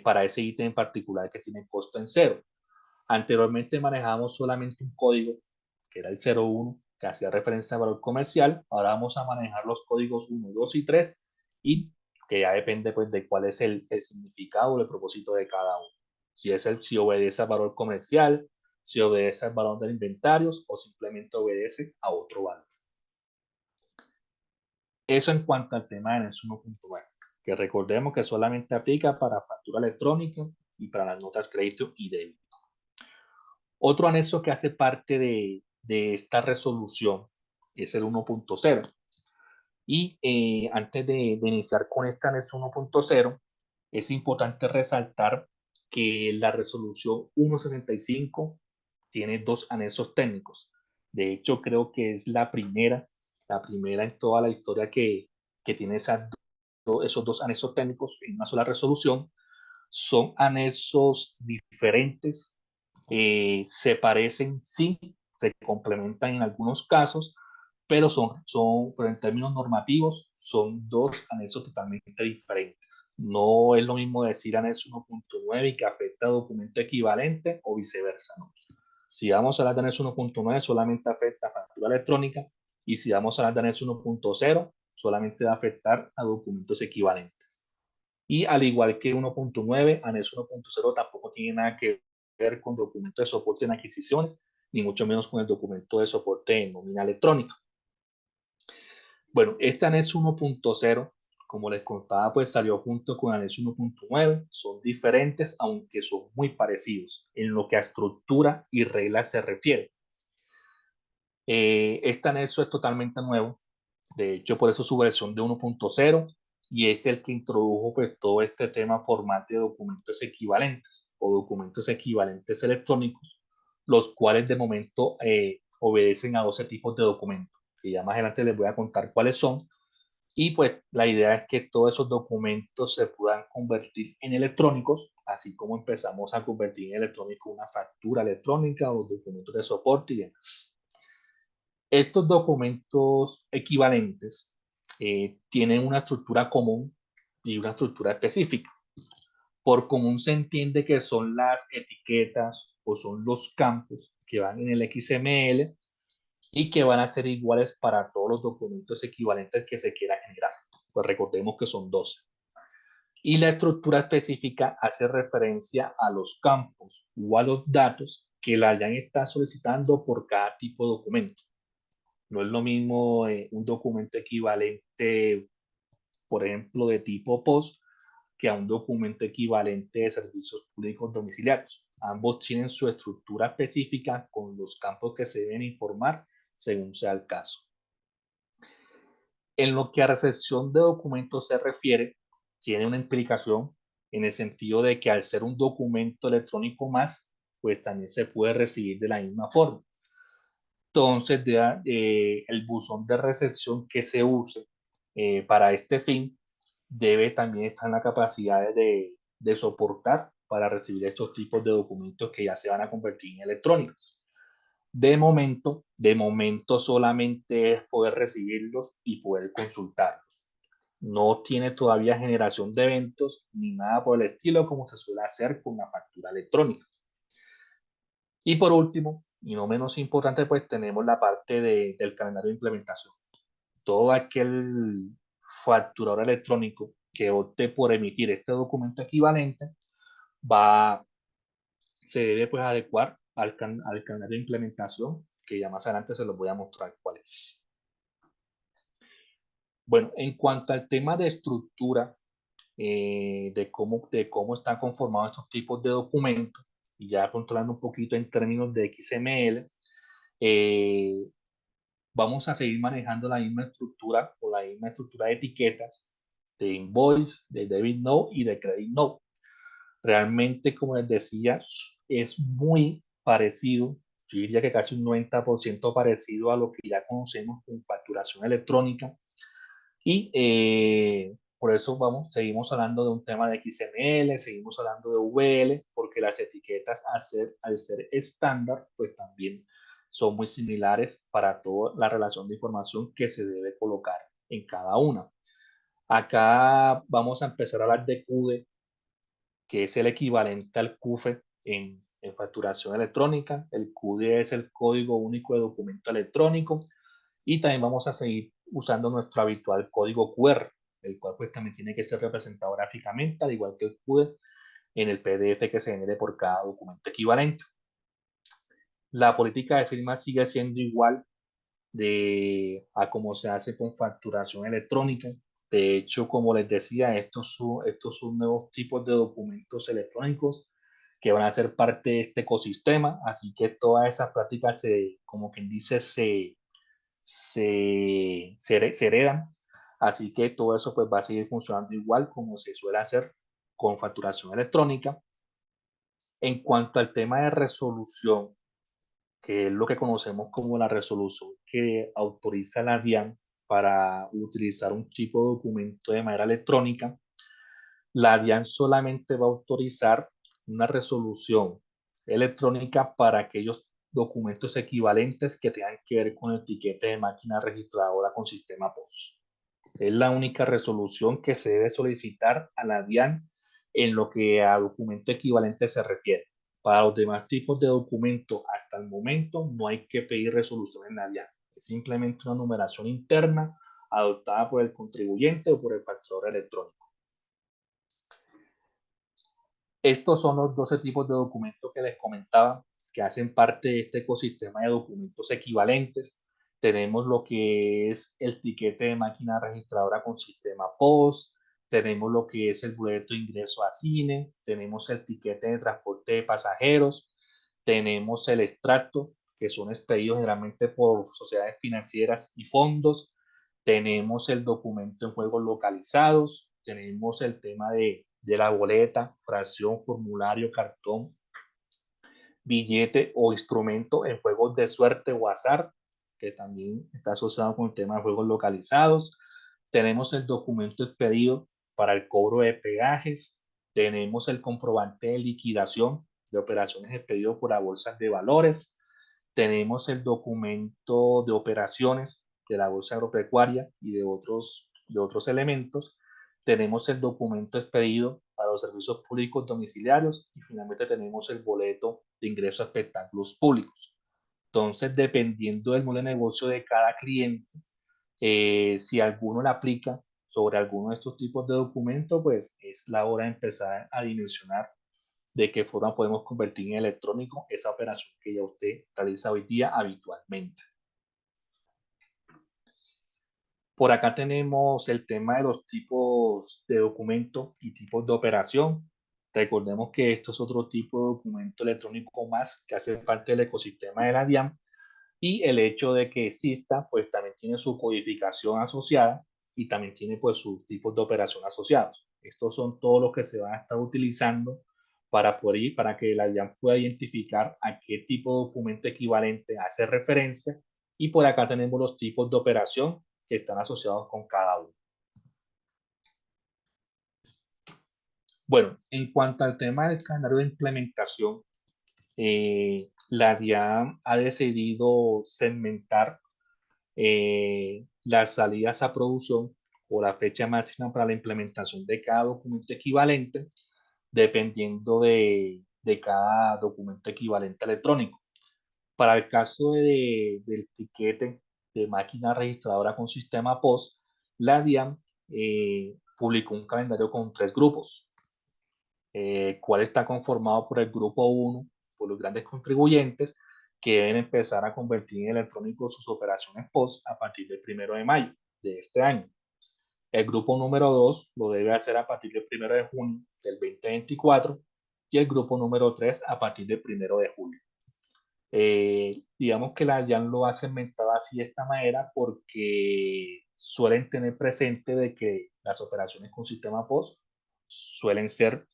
Speaker 6: para ese ítem en particular que tiene costo en cero. Anteriormente manejábamos solamente un código, que era el 01, que hacía referencia al valor comercial. Ahora vamos a manejar los códigos 1, 2 y 3, y que ya depende pues de cuál es el significado o el propósito de cada uno. Si obedece al valor comercial, si obedece al valor del inventario, o simplemente obedece a otro valor. Eso en cuanto al tema de anexo 1.9, que recordemos que solamente aplica para factura electrónica y para las notas crédito y débito. Otro anexo que hace parte de esta resolución es el 1.0. Y antes de iniciar con este anexo 1.0, es importante resaltar que la resolución 165 tiene dos anexos técnicos. De hecho, creo que es la primera en toda la historia que tiene esos dos anexos técnicos en una sola resolución. Son anexos diferentes, se parecen, sí, se complementan en algunos casos, pero pero en términos normativos, son dos anexos totalmente diferentes. No es lo mismo decir anexo 1.9 y que afecta a documento equivalente o viceversa, ¿no? Si vamos a hablar de anexo 1.9, solamente afecta a factura electrónica, y si vamos a hablar de anexo 1.0, solamente va a afectar a documentos equivalentes. Y al igual que 1.9, anexo 1.0 tampoco tiene nada que ver con documento de soporte en adquisiciones, ni mucho menos con el documento de soporte en nómina electrónica. Bueno, este anexo 1.0, como les contaba, pues salió junto con el anexo 1.9. Son diferentes, aunque son muy parecidos en lo que a estructura y reglas se refiere. Este anexo es totalmente nuevo. De hecho, por eso su versión de 1.0, y es el que introdujo pues todo este tema formal de documentos equivalentes o documentos equivalentes electrónicos, los cuales de momento obedecen a 12 tipos de documentos, que ya más adelante les voy a contar cuáles son. Y pues la idea es que todos esos documentos se puedan convertir en electrónicos, así como empezamos a convertir en electrónico una factura electrónica o documentos de soporte y demás. Estos documentos equivalentes tienen una estructura común y una estructura específica. Por común se entiende que son las etiquetas o son los campos que van en el XML y que van a ser iguales para todos los documentos equivalentes que se quiera generar. Pues recordemos que son 12. Y la estructura específica hace referencia a los campos o a los datos que la hayan estado solicitando por cada tipo de documento. No es lo mismo un documento equivalente, por ejemplo, de tipo POS, que a un documento equivalente de servicios públicos domiciliarios. Ambos tienen su estructura específica con los campos que se deben informar según sea el caso. En lo que a recepción de documentos se refiere, tiene una implicación en el sentido de que al ser un documento electrónico más, pues también se puede recibir de la misma forma. Entonces, el buzón de recepción que se use para este fin debe también estar en la capacidad de soportar para recibir estos tipos de documentos que ya se van a convertir en electrónicos. De momento solamente es poder recibirlos y poder consultarlos. No tiene todavía generación de eventos ni nada por el estilo como se suele hacer con la factura electrónica. Y por último, y no menos importante, pues tenemos la parte del calendario de implementación. Todo aquel facturador electrónico que opte por emitir este documento equivalente se debe pues adecuar al calendario de implementación, que ya más adelante se los voy a mostrar cuál es. Bueno, en cuanto al tema de estructura, de cómo están conformados estos tipos de documentos, y ya controlando un poquito en términos de XML, vamos a seguir manejando la misma estructura o la misma estructura de etiquetas de invoice, de debit note y de credit note. Realmente, como les decía, es muy parecido, yo diría que casi un 90% parecido a lo que ya conocemos con facturación electrónica. Y por eso seguimos hablando de un tema de XML, seguimos hablando de VL, porque las etiquetas al ser estándar, pues también son muy similares para toda la relación de información que se debe colocar en cada una. Acá vamos a empezar a hablar de CUDE, que es el equivalente al CUFE en facturación electrónica. El CUDE es el Código Único de Documento Electrónico, y también vamos a seguir usando nuestro habitual código QR, el cual pues también tiene que ser representado gráficamente, al igual que el CUDE, en el PDF que se genere por cada documento equivalente. La política de firma sigue siendo igual a como se hace con facturación electrónica. De hecho, como les decía, estos son nuevos tipos de documentos electrónicos que van a ser parte de este ecosistema, así que todas esas prácticas como quien dice, se heredan. Así que todo eso pues va a seguir funcionando igual como se suele hacer con facturación electrónica. En cuanto al tema de resolución, que es lo que conocemos como la resolución que autoriza la DIAN para utilizar un tipo de documento de manera electrónica, la DIAN solamente va a autorizar una resolución electrónica para aquellos documentos equivalentes que tengan que ver con el tiquete de máquina registradora con sistema POS. Es la única resolución que se debe solicitar a la DIAN en lo que a documento equivalente se refiere. Para los demás tipos de documentos, hasta el momento, no hay que pedir resolución en la DIAN. Es simplemente una numeración interna adoptada por el contribuyente o por el facturador electrónico. Estos son los 12 tipos de documentos que les comentaba que hacen parte de este ecosistema de documentos equivalentes. Tenemos lo que es el tiquete de máquina registradora con sistema POS, tenemos lo que es el boleto de ingreso a cine, tenemos el tiquete de transporte de pasajeros, tenemos el extracto, que son expedidos generalmente por sociedades financieras y fondos, tenemos el documento en juegos localizados, tenemos el tema de la boleta, fracción, formulario, cartón, billete o instrumento en juegos de suerte o azar, que también está asociado con el tema de juegos localizados. Tenemos el documento expedido para el cobro de peajes. Tenemos el comprobante de liquidación de operaciones expedido por las bolsas de valores. Tenemos el documento de operaciones de la bolsa agropecuaria y de otros elementos. Tenemos el documento expedido para los servicios públicos domiciliarios y finalmente tenemos el boleto de ingreso a espectáculos públicos. Entonces, dependiendo del modelo de negocio de cada cliente, si alguno le aplica sobre alguno de estos tipos de documentos, pues es la hora de empezar a dimensionar de qué forma podemos convertir en electrónico esa operación que ya usted realiza hoy día habitualmente. Por acá tenemos el tema de los tipos de documento y tipos de operación. Recordemos que esto es otro tipo de documento electrónico más que hace parte del ecosistema de la DIAN, y el hecho de que exista pues también tiene su codificación asociada y también tiene pues sus tipos de operación asociados. Estos son todos los que se van a estar utilizando para que la DIAN pueda identificar a qué tipo de documento equivalente hace referencia, y por acá tenemos los tipos de operación que están asociados con cada uno. Bueno, en cuanto al tema del calendario de implementación, la DIAN ha decidido segmentar las salidas a producción o la fecha máxima para la implementación de cada documento equivalente, dependiendo de cada documento equivalente electrónico. Para el caso del tiquete de máquina registradora con sistema POS, la DIAN publicó un calendario con 3 grupos, cual está conformado por el grupo 1, por los grandes contribuyentes, que deben empezar a convertir en electrónico sus operaciones POS a partir del 1 de mayo de este año. El grupo número 2 lo debe hacer a partir del 1 de junio del 2024 y el grupo número 3 a partir del 1 de julio. Digamos que la DIAN lo ha segmentado así de esta manera porque suelen tener presente de que las operaciones con sistema POS suelen ser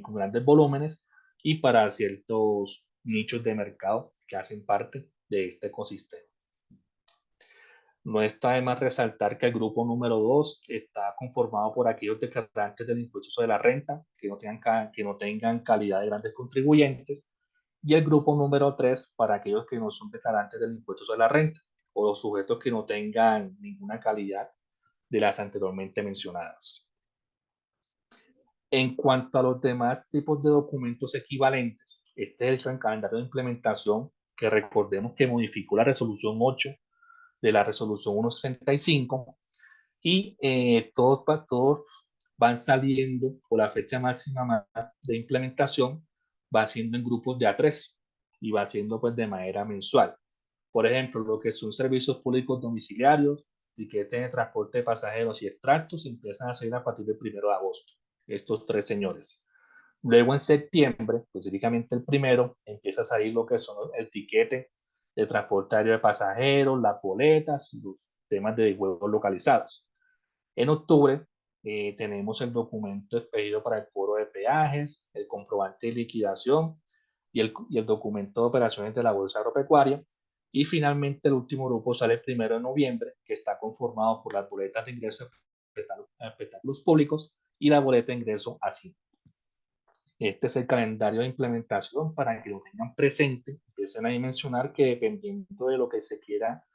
Speaker 6: con grandes volúmenes y para ciertos nichos de mercado que hacen parte de este ecosistema. No está de más resaltar que el grupo número 2 está conformado por aquellos declarantes del impuesto sobre la renta que no tengan calidad de grandes contribuyentes, y el grupo número 3 para aquellos que no son declarantes del impuesto sobre la renta o los sujetos que no tengan ninguna calidad de las anteriormente mencionadas. En cuanto a los demás tipos de documentos equivalentes, este es el calendario de implementación que recordemos que modificó la resolución 8 de la resolución 165, y todos van saliendo por la fecha máxima de implementación, va siendo en grupos de A3 y va siendo pues de manera mensual. Por ejemplo, lo que son servicios públicos domiciliarios, tiquetes de transporte de pasajeros y extractos empiezan a salir a partir del 1 de agosto, estos 3 señores. Luego en septiembre, específicamente el 1, empieza a salir lo que son el tiquete de transporte aéreo de pasajeros, las boletas y los temas de juegos localizados. En octubre tenemos el documento expedido para el cobro de peajes, el comprobante de liquidación y el documento de operaciones de la Bolsa Agropecuaria. Y finalmente el último grupo sale el 1 de noviembre, que está conformado por las boletas de ingreso a espectáculos públicos y la boleta de ingreso a cine. Este es el calendario de implementación para que lo tengan presente, empiecen a dimensionar que dependiendo de lo que se quiera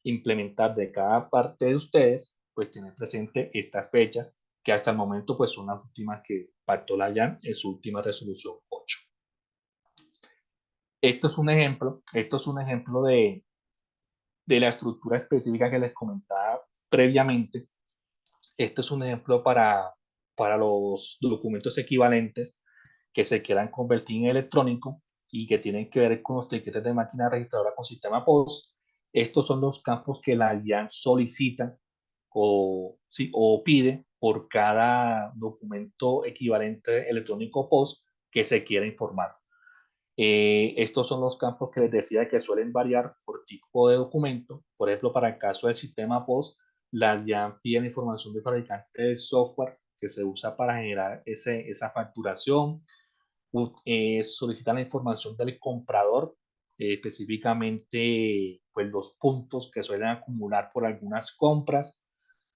Speaker 6: implementar de cada parte de ustedes, pues tener presente estas fechas, que hasta el momento pues son las últimas que pactó la DIAN en su última resolución 8. Esto es un ejemplo de la estructura específica que les comentaba previamente. Esto es un ejemplo para los documentos equivalentes que se quieran convertir en electrónico y que tienen que ver con los tiquetes de máquina registradora con sistema POS. Estos son los campos que la DIAN solicita o pide por cada documento equivalente electrónico POS que se quiera informar. Estos son los campos que les decía que suelen variar por tipo de documento. Por ejemplo, para el caso del sistema POS, la DIAN pide la información del fabricante del software que se usa para generar esa facturación. Solicitan la información del comprador, específicamente pues, los puntos que suelen acumular por algunas compras,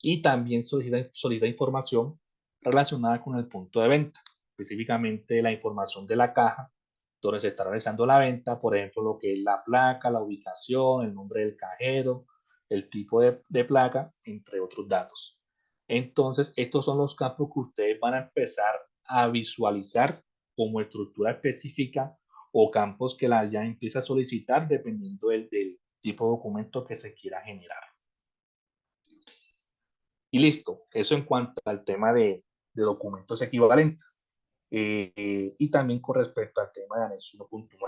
Speaker 6: y también solicita información relacionada con el punto de venta, específicamente la información de la caja donde se está realizando la venta, por ejemplo, lo que es la placa, la ubicación, el nombre del cajero, el tipo de placa, entre otros datos. Entonces, estos son los campos que ustedes van a empezar a visualizar como estructura específica o campos que la ya empieza a solicitar dependiendo del tipo de documento que se quiera generar. Y listo, eso en cuanto al tema de documentos equivalentes. Y también con respecto al tema de anexo 1.9,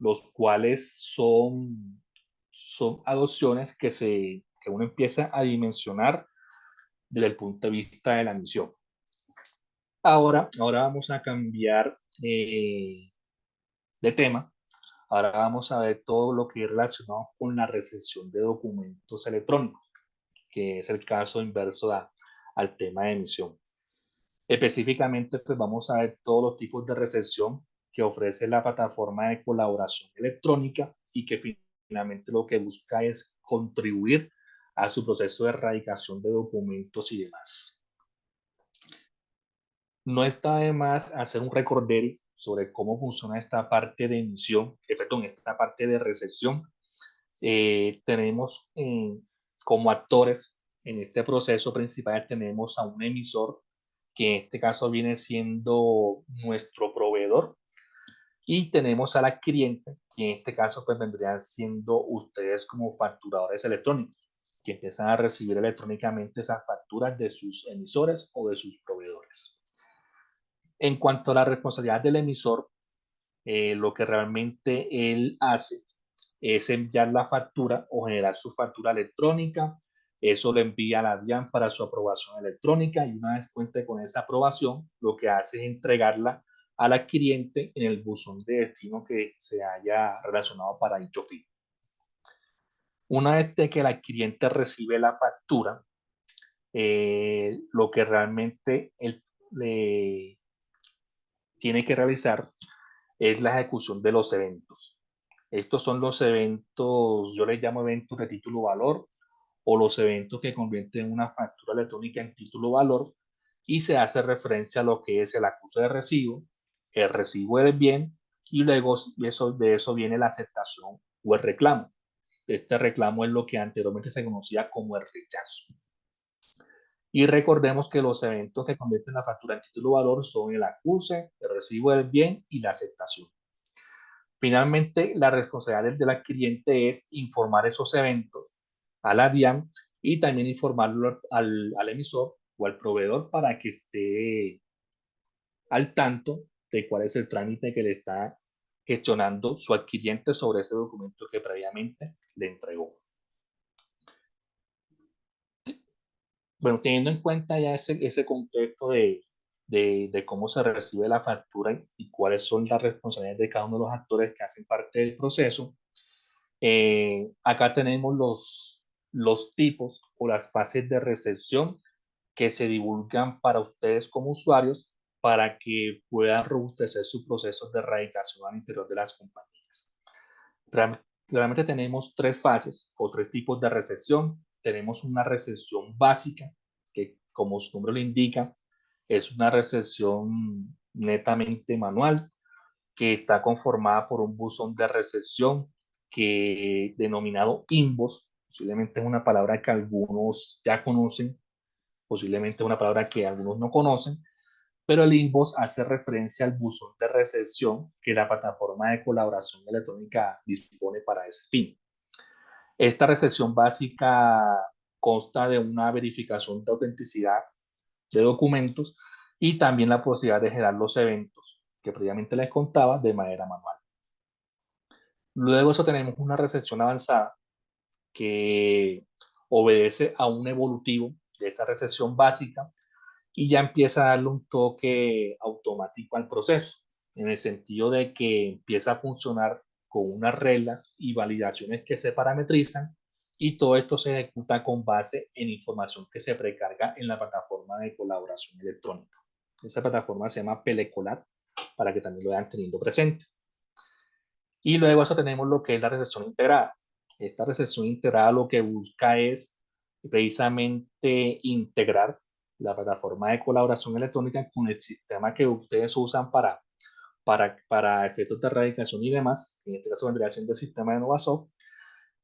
Speaker 6: los cuales son adopciones que uno empieza a dimensionar desde el punto de vista de la misión. Ahora vamos a cambiar de tema. Ahora vamos a ver todo lo que es relacionado con la recepción de documentos electrónicos, que es el caso inverso al tema de emisión. Específicamente, pues vamos a ver todos los tipos de recepción que ofrece la plataforma de colaboración electrónica y que finalmente lo que busca es contribuir a su proceso de erradicación de documentos y demás. No está de más hacer un recorderis sobre cómo funciona esta parte de emisión, perdón, esta parte de recepción. Tenemos como actores en este proceso principal, tenemos a un emisor, que en este caso viene siendo nuestro proveedor, y tenemos a la cliente, que en este caso pues vendrían siendo ustedes como facturadores electrónicos, que empiezan a recibir electrónicamente esas facturas de sus emisores o de sus proveedores. En cuanto a la responsabilidad del emisor, lo que realmente él hace es enviar la factura o generar su factura electrónica. Eso lo envía a la DIAN para su aprobación electrónica, y una vez cuente con esa aprobación, lo que hace es entregarla al adquiriente en el buzón de destino que se haya relacionado para dicho fin. Una vez que el adquiriente recibe la factura, lo que realmente él tiene que realizar es la ejecución de los eventos. Estos son los eventos, yo les llamo eventos de título valor, o los eventos que convierten una factura electrónica en título valor, y se hace referencia a lo que es el acuse de recibo, el recibo del bien, y luego de eso viene la aceptación o el reclamo. Este reclamo es lo que anteriormente se conocía como el rechazo. Y recordemos que los eventos que convierten la factura en título valor son el acuse, el recibo del bien y la aceptación. Finalmente, la responsabilidad del adquiriente es informar esos eventos a la DIAN y también informarlo al emisor o al proveedor para que esté al tanto de cuál es el trámite que le está gestionando su adquiriente sobre ese documento que previamente le entregó. Bueno, teniendo en cuenta ya ese contexto de cómo se recibe la factura y cuáles son las responsabilidades de cada uno de los actores que hacen parte del proceso, acá tenemos los tipos o las fases de recepción que se divulgan para ustedes como usuarios para que puedan robustecer sus procesos de erradicación al interior de las compañías. Realmente tenemos tres fases o tres tipos de recepción. Tenemos una recepción básica, que como su nombre lo indica, es una recepción netamente manual, que está conformada por un buzón de recepción que denominado inbox, posiblemente es una palabra que algunos ya conocen, posiblemente es una palabra que algunos no conocen, pero el inbox hace referencia al buzón de recepción que la plataforma de colaboración electrónica dispone para ese fin. Esta recepción básica consta de una verificación de autenticidad de documentos y también la posibilidad de generar los eventos que previamente les contaba de manera manual. Luego de eso tenemos una recepción avanzada que obedece a un evolutivo de esta recepción básica y ya empieza a darle un toque automático al proceso, en el sentido de que empieza a funcionar con unas reglas y validaciones que se parametrizan y todo esto se ejecuta con base en información que se precarga en la plataforma de colaboración electrónica. Esa plataforma se llama Pelecolat, para que también lo vayan teniendo presente. Y luego eso tenemos lo que es la recepción integrada. Esta recepción integrada lo que busca es precisamente integrar la plataforma de colaboración electrónica con el sistema que ustedes usan para efectos de erradicación y demás. En este caso vendría siendo el sistema de Novasoft.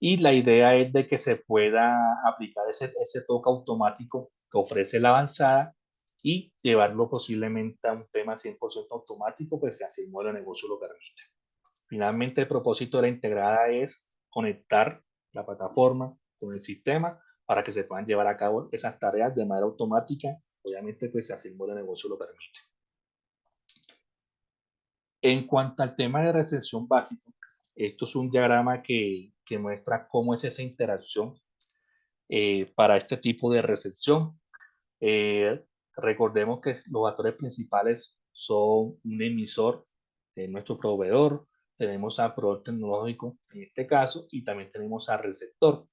Speaker 6: Y la idea es de que se pueda aplicar ese toque automático que ofrece la avanzada y llevarlo posiblemente a un tema 100% automático, pues si así el modelo de negocio lo permite. Finalmente, el propósito de la integrada es conectar la plataforma con el sistema para que se puedan llevar a cabo esas tareas de manera automática, obviamente pues si así el modelo de negocio lo permite. En cuanto al tema de recepción básico, esto es un diagrama que muestra cómo es esa interacción para este tipo de recepción. Recordemos que los actores principales son un emisor, nuestro proveedor, tenemos al proveedor tecnológico en este caso y también tenemos al receptor.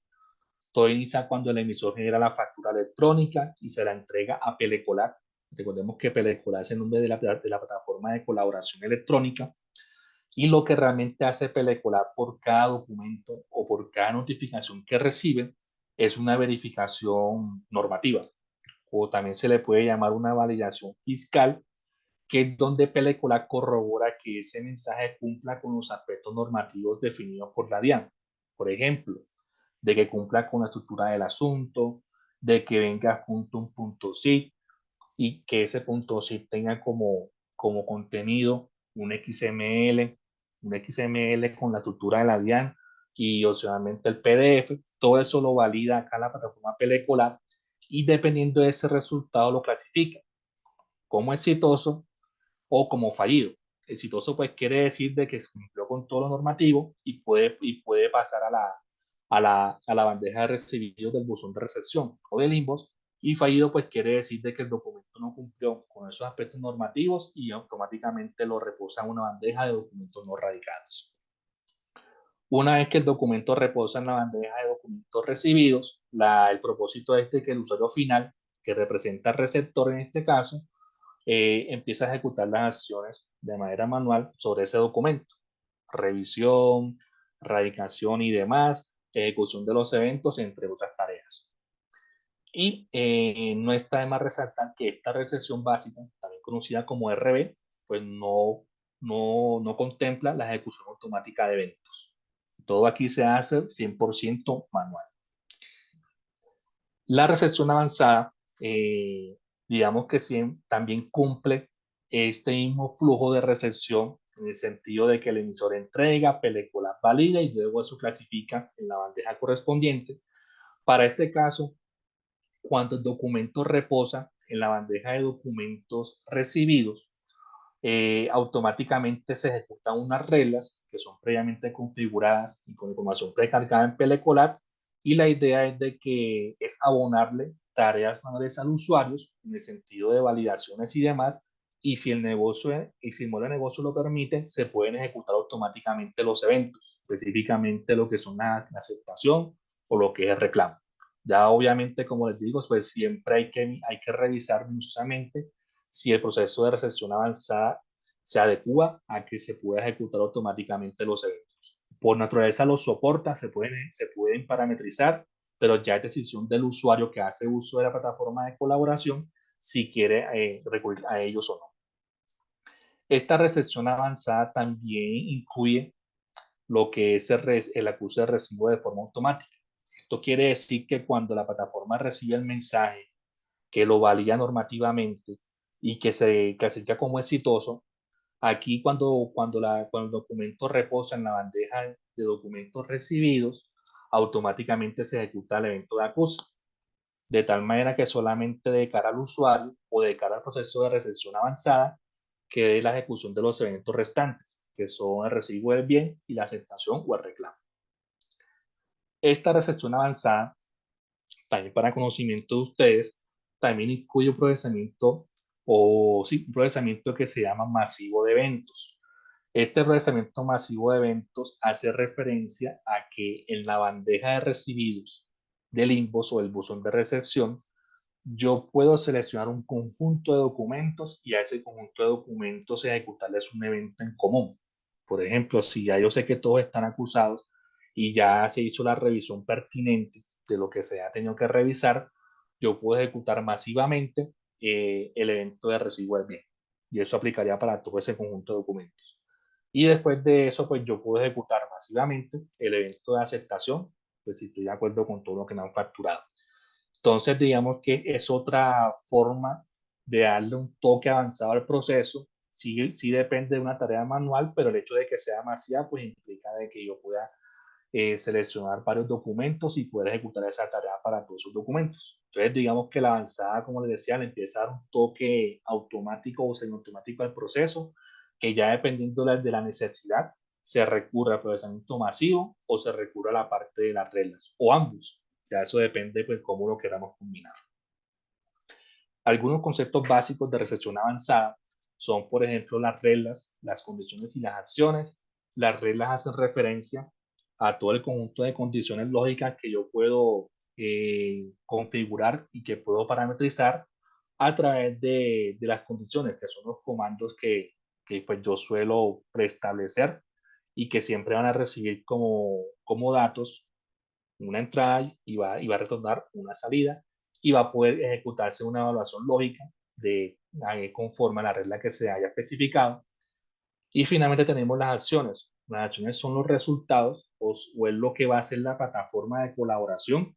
Speaker 6: Todo inicia cuando el emisor genera la factura electrónica y se la entrega a Pelecolat. Recordemos que Pelecolat es el nombre de la plataforma de colaboración electrónica y lo que realmente hace Pelecolat por cada documento o por cada notificación que recibe es una verificación normativa, o también se le puede llamar una validación fiscal, que es donde Pelecolat corrobora que ese mensaje cumpla con los aspectos normativos definidos por la DIAN. Por ejemplo, de que cumpla con la estructura del asunto, de que venga junto un punto zip y que ese punto zip tenga como contenido un XML con la estructura de la DIAN y opcionalmente el PDF. Todo eso lo valida acá la plataforma Pelecolat y dependiendo de ese resultado lo clasifica como exitoso o como fallido. Exitoso pues quiere decir de que cumplió con todo lo normativo y puede pasar a la bandeja de recibidos del buzón de recepción o del inbox, y fallido pues quiere decir de que el documento no cumplió con esos aspectos normativos y automáticamente lo reposa en una bandeja de documentos no radicados. Una vez que el documento reposa en la bandeja de documentos recibidos, el propósito es de que el usuario final, que representa al receptor en este caso, empieza a ejecutar las acciones de manera manual sobre ese documento. Revisión, radicación y demás, ejecución de los eventos, entre otras tareas. Y no está de más resaltar que esta recepción básica, también conocida como RB, pues no contempla la ejecución automática de eventos. Todo aquí se hace 100% manual. La recepción avanzada, digamos que también cumple este mismo flujo de recepción en el sentido de que el emisor entrega, Pelecolat valida y luego eso clasifica en la bandeja correspondiente. Para este caso, cuando el documento reposa en la bandeja de documentos recibidos, automáticamente se ejecutan unas reglas que son previamente configuradas y con información precargada en Pelecolat, y la idea es de que es abonarle tareas manuales al usuario en el sentido de validaciones y demás, y si el modelo de negocio lo permite, se pueden ejecutar automáticamente los eventos, específicamente lo que son la aceptación o lo que es el reclamo. Ya obviamente, como les digo, pues siempre hay que revisar minuciosamente si el proceso de recepción avanzada se adecua a que se pueda ejecutar automáticamente los eventos. Por naturaleza los soporta, se pueden parametrizar, pero ya es decisión del usuario que hace uso de la plataforma de colaboración si quiere recurrir a ellos o no. Esta recepción avanzada también incluye lo que es el acuse de recibo de forma automática. Esto quiere decir que cuando la plataforma recibe el mensaje que lo valida normativamente y que se clasifica como exitoso, aquí cuando el documento reposa en la bandeja de documentos recibidos, automáticamente se ejecuta el evento de acuse, de tal manera que solamente de cara al usuario o de cara al proceso de recepción avanzada quede la ejecución de los eventos restantes, que son el recibo del bien y la aceptación o el reclamo. Esta recepción avanzada, también para conocimiento de ustedes, también incluye un procesamiento un procesamiento que se llama masivo de eventos. Este procesamiento masivo de eventos hace referencia a que en la bandeja de recibidos del inbox o el buzón de recepción, yo puedo seleccionar un conjunto de documentos y a ese conjunto de documentos ejecutarles un evento en común. Por ejemplo, si ya yo sé que todos están acusados y ya se hizo la revisión pertinente de lo que se ha tenido que revisar, yo puedo ejecutar masivamente el evento de recibo del bien. Y eso aplicaría para todo ese conjunto de documentos. Y después de eso, pues yo puedo ejecutar masivamente el evento de aceptación, pues si estoy de acuerdo con todo lo que me han facturado. Entonces, digamos que es otra forma de darle un toque avanzado al proceso. Sí, sí depende de una tarea manual, pero el hecho de que sea masiva, pues implica de que yo pueda seleccionar varios documentos y poder ejecutar esa tarea para todos esos documentos. Entonces, digamos que la avanzada, como les decía, le empieza a dar un toque automático o semiautomático al proceso, que ya dependiendo de la necesidad, se recurre al procesamiento masivo o se recurre a la parte de las reglas, o ambos. Ya eso depende, pues, cómo lo queramos combinar. Algunos conceptos básicos de recepción avanzada son, por ejemplo, las reglas, las condiciones y las acciones. Las reglas hacen referencia a todo el conjunto de condiciones lógicas que yo puedo configurar y que puedo parametrizar a través de las condiciones, que son los comandos que pues yo suelo preestablecer y que siempre van a recibir como datos una entrada y va a retornar una salida y va a poder ejecutarse una evaluación lógica de conforme a la regla que se haya especificado. Y finalmente tenemos las acciones. Las acciones son los resultados o es lo que va a hacer la plataforma de colaboración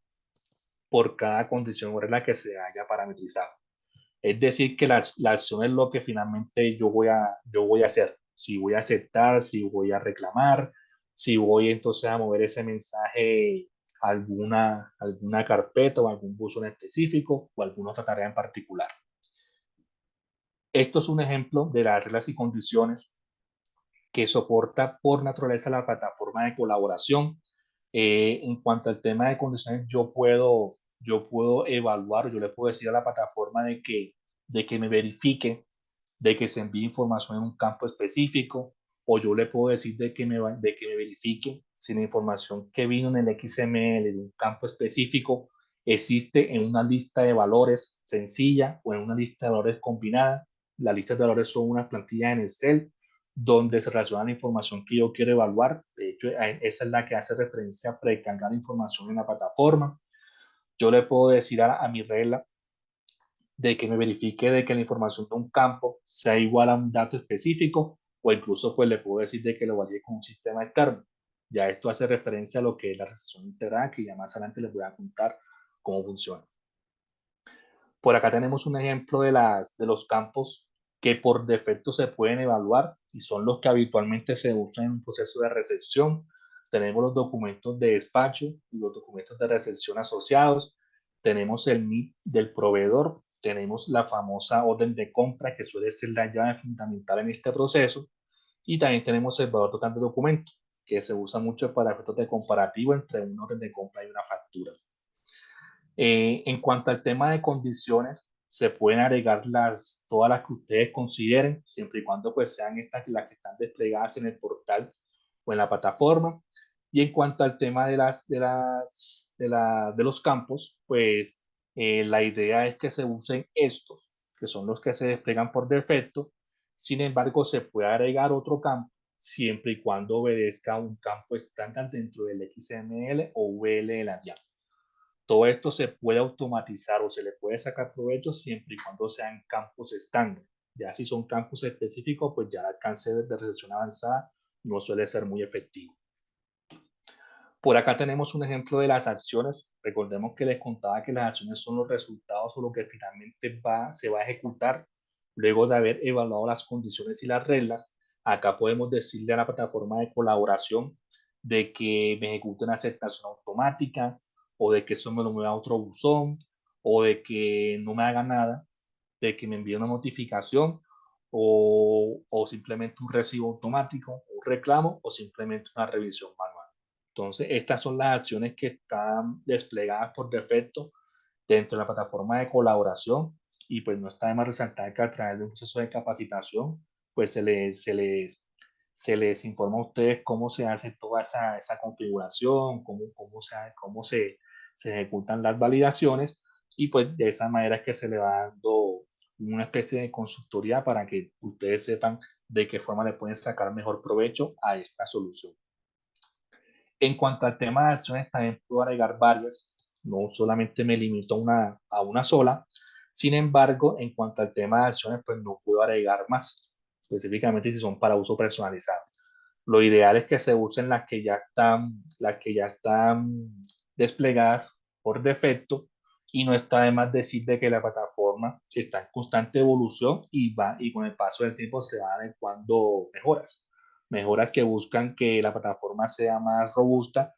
Speaker 6: por cada condición o regla que se haya parametrizado. Es decir, que la acción es lo que finalmente yo voy a hacer. Si voy a aceptar, si voy a reclamar, si voy entonces a mover ese mensaje a alguna carpeta o algún buzón específico o alguna otra tarea en particular. Esto es un ejemplo de las reglas y condiciones que soporta por naturaleza la plataforma de colaboración. En cuanto al tema de condiciones, yo puedo evaluar, yo le puedo decir a la plataforma de que me verifique, de que se envíe información en un campo específico, o yo le puedo decir de que me verifique si la información que vino en el XML de un campo específico existe en una lista de valores sencilla o en una lista de valores combinada. Las listas de valores son unas plantillas en Excel donde se relaciona la información que yo quiero evaluar. De hecho, esa es la que hace referencia a precargar información en la plataforma. Yo le puedo decir a mi regla de que me verifique de que la información de un campo sea igual a un dato específico, o incluso pues le puedo decir de que lo valide con un sistema externo. Ya esto hace referencia a lo que es la recepción integrada, que ya más adelante les voy a contar cómo funciona. Por acá tenemos un ejemplo de los campos que por defecto se pueden evaluar y son los que habitualmente se usan en un proceso de recepción. Tenemos los documentos de despacho y los documentos de recepción asociados. Tenemos el NIP del proveedor. Tenemos la famosa orden de compra, que suele ser la llave fundamental en este proceso. Y también tenemos el valor total de documento, que se usa mucho para efectos de comparativo entre una orden de compra y una factura. En cuanto al tema de condiciones, se pueden agregar todas las que ustedes consideren, siempre y cuando pues sean estas las que están desplegadas en el portal o en la plataforma. Y en cuanto al tema de los campos, pues la idea es que se usen estos, que son los que se despliegan por defecto. Sin embargo, se puede agregar otro campo siempre y cuando obedezca un campo estándar dentro del XML o VL de la DIAN. Todo esto se puede automatizar o se le puede sacar provecho siempre y cuando sean campos estándar. Ya si son campos específicos, pues ya el alcance de recepción avanzada no suele ser muy efectivo. Por acá tenemos un ejemplo de las acciones. Recordemos que les contaba que las acciones son los resultados o lo que finalmente se va a ejecutar luego de haber evaluado las condiciones y las reglas. Acá podemos decirle a la plataforma de colaboración de que me ejecute una aceptación automática, o de que eso me lo mueva a otro buzón, o de que no me haga nada, de que me envíe una notificación, o simplemente un recibo automático, un reclamo, o simplemente una revisión manual. Entonces, estas son las acciones que están desplegadas por defecto dentro de la plataforma de colaboración, y pues no está de más resaltar que a través de un proceso de capacitación, pues se les informa a ustedes cómo se hace toda esa configuración, cómo se ejecutan las validaciones, y pues de esa manera es que se le va dando una especie de consultoría para que ustedes sepan de qué forma le pueden sacar mejor provecho a esta solución. En cuanto al tema de acciones, también puedo agregar varias, no solamente me limito a una sola. Sin embargo, en cuanto al tema de acciones, pues no puedo agregar más, específicamente si son para uso personalizado. Lo ideal es que se usen las que ya están desplegadas por defecto, y no está de más decir de que la plataforma está en constante evolución y con el paso del tiempo se van adecuando mejoras que buscan que la plataforma sea más robusta,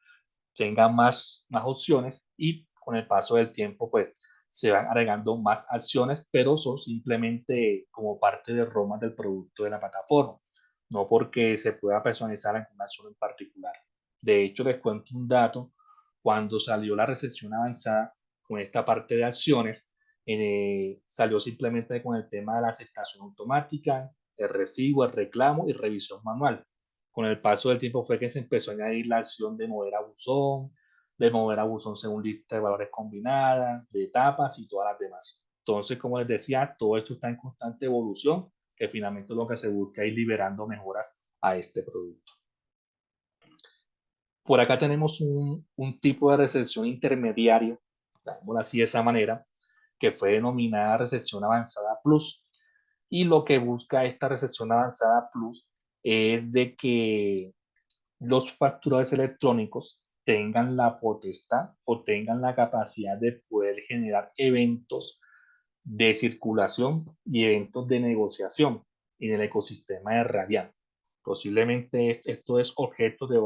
Speaker 6: tenga más opciones, y con el paso del tiempo pues se van agregando más acciones, pero son simplemente como parte de ROMs del producto de la plataforma, no porque se pueda personalizar alguna acción en particular. De hecho, les cuento un dato: cuando salió la recepción avanzada con esta parte de acciones, salió simplemente con el tema de la aceptación automática, el recibo, el reclamo y revisión manual. Con el paso del tiempo fue que se empezó a añadir la acción de mover a buzón según lista de valores combinadas, de etapas y todas las demás. Entonces, como les decía, todo esto está en constante evolución, que finalmente lo que se busca es ir liberando mejoras a este producto. Por acá tenemos un tipo de recepción intermediario, llamémoslo así de esa manera, que fue denominada recepción avanzada plus. Y lo que busca esta recepción avanzada plus es de que los facturadores electrónicos tengan la potestad o tengan la capacidad de poder generar eventos de circulación y eventos de negociación en el ecosistema de Radian. Posiblemente esto es objeto de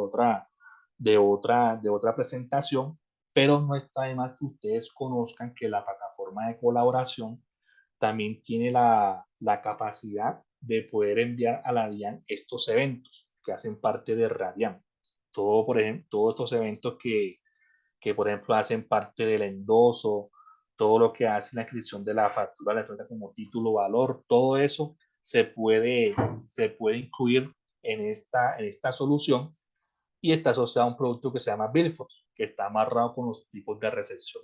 Speaker 6: otra presentación, pero no está de más que ustedes conozcan que la plataforma de colaboración también tiene la capacidad de poder enviar a la DIAN estos eventos que hacen parte de Radian. Por ejemplo, todos estos eventos por ejemplo, hacen parte del endoso, todo lo que hace la inscripción de la factura electrónica como título valor, todo eso se puede incluir en esta solución, y está asociado a un producto que se llama Billforce, que está amarrado con los tipos de recepción.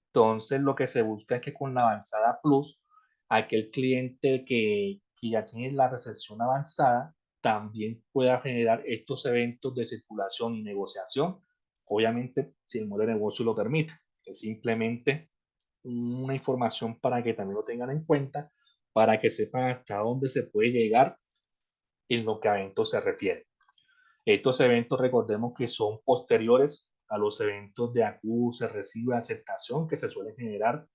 Speaker 6: Entonces, lo que se busca es que con la avanzada plus, aquel cliente que ya tiene la recepción avanzada también pueda generar estos eventos de circulación y negociación, obviamente si el modelo de negocio lo permite. Es simplemente una información para que también lo tengan en cuenta, para que sepan hasta dónde se puede llegar en lo que a eventos se refiere. Estos eventos, recordemos que son posteriores a los eventos de acuse, recibe, aceptación que se suelen generar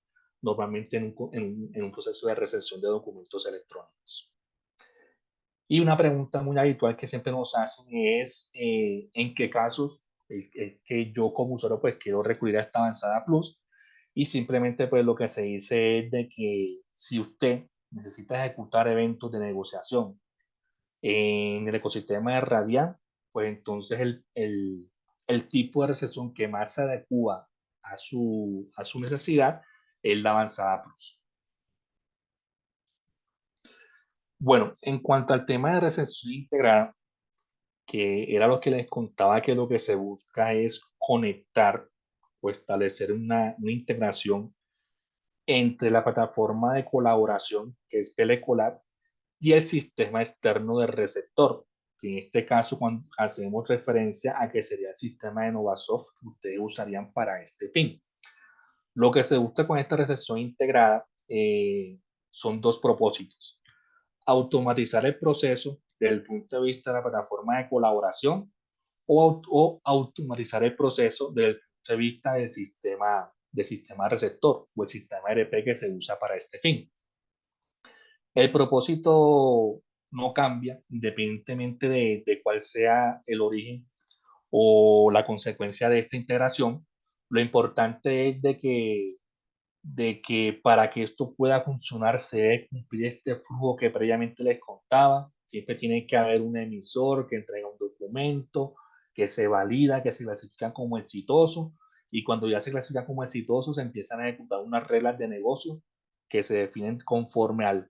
Speaker 6: normalmente en un proceso de recepción de documentos electrónicos. Y una pregunta muy habitual que siempre nos hacen es en qué casos es que yo como usuario pues quiero recurrir a esta avanzada plus, y simplemente pues lo que se dice es de que si usted necesita ejecutar eventos de negociación en el ecosistema de Radian, pues entonces el tipo de recepción que más se adecua a su necesidad es la avanzada plus. Bueno, en cuanto al tema de recepción integrada, que era lo que les contaba, que lo que se busca es conectar o establecer una integración entre la plataforma de colaboración, que es Pelecolab, y el sistema externo del receptor, que en este caso cuando hacemos referencia a que sería el sistema de Novasoft que ustedes usarían para este fin. Lo que se busca con esta recepción integrada son dos propósitos: automatizar el proceso desde el punto de vista de la plataforma de colaboración, o automatizar el proceso desde el punto de vista del sistema receptor o el sistema ERP que se usa para este fin. El propósito no cambia independientemente de cuál sea el origen o la consecuencia de esta integración. Lo importante es de que para que esto pueda funcionar se debe cumplir este flujo que previamente les contaba. Siempre tiene que haber un emisor que entrega un documento, que se valida, que se clasifica como exitoso, y cuando ya se clasifica como exitoso se empiezan a ejecutar unas reglas de negocio que se definen conforme al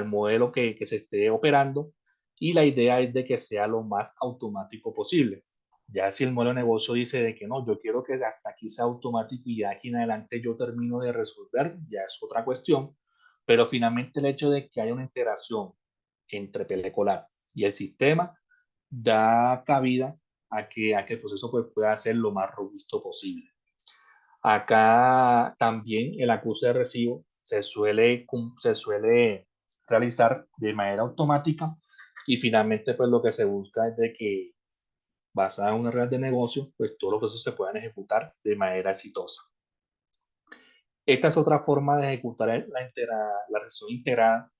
Speaker 6: modelo que se esté operando, y la idea es de que sea lo más automático posible. Ya si el modelo de negocio dice de que no, yo quiero que hasta aquí sea automático y de aquí en adelante yo termino de resolver, ya es otra cuestión, pero finalmente el hecho de que haya una integración entre Pelecolab y el sistema da cabida a que el proceso pues, pueda ser lo más robusto posible. Acá también el acuse de recibo se suele realizar de manera automática, y finalmente pues lo que se busca es de que, basada en una red de negocio, pues todos los procesos se puedan ejecutar de manera exitosa. Esta es otra forma de ejecutar la recepción integrada.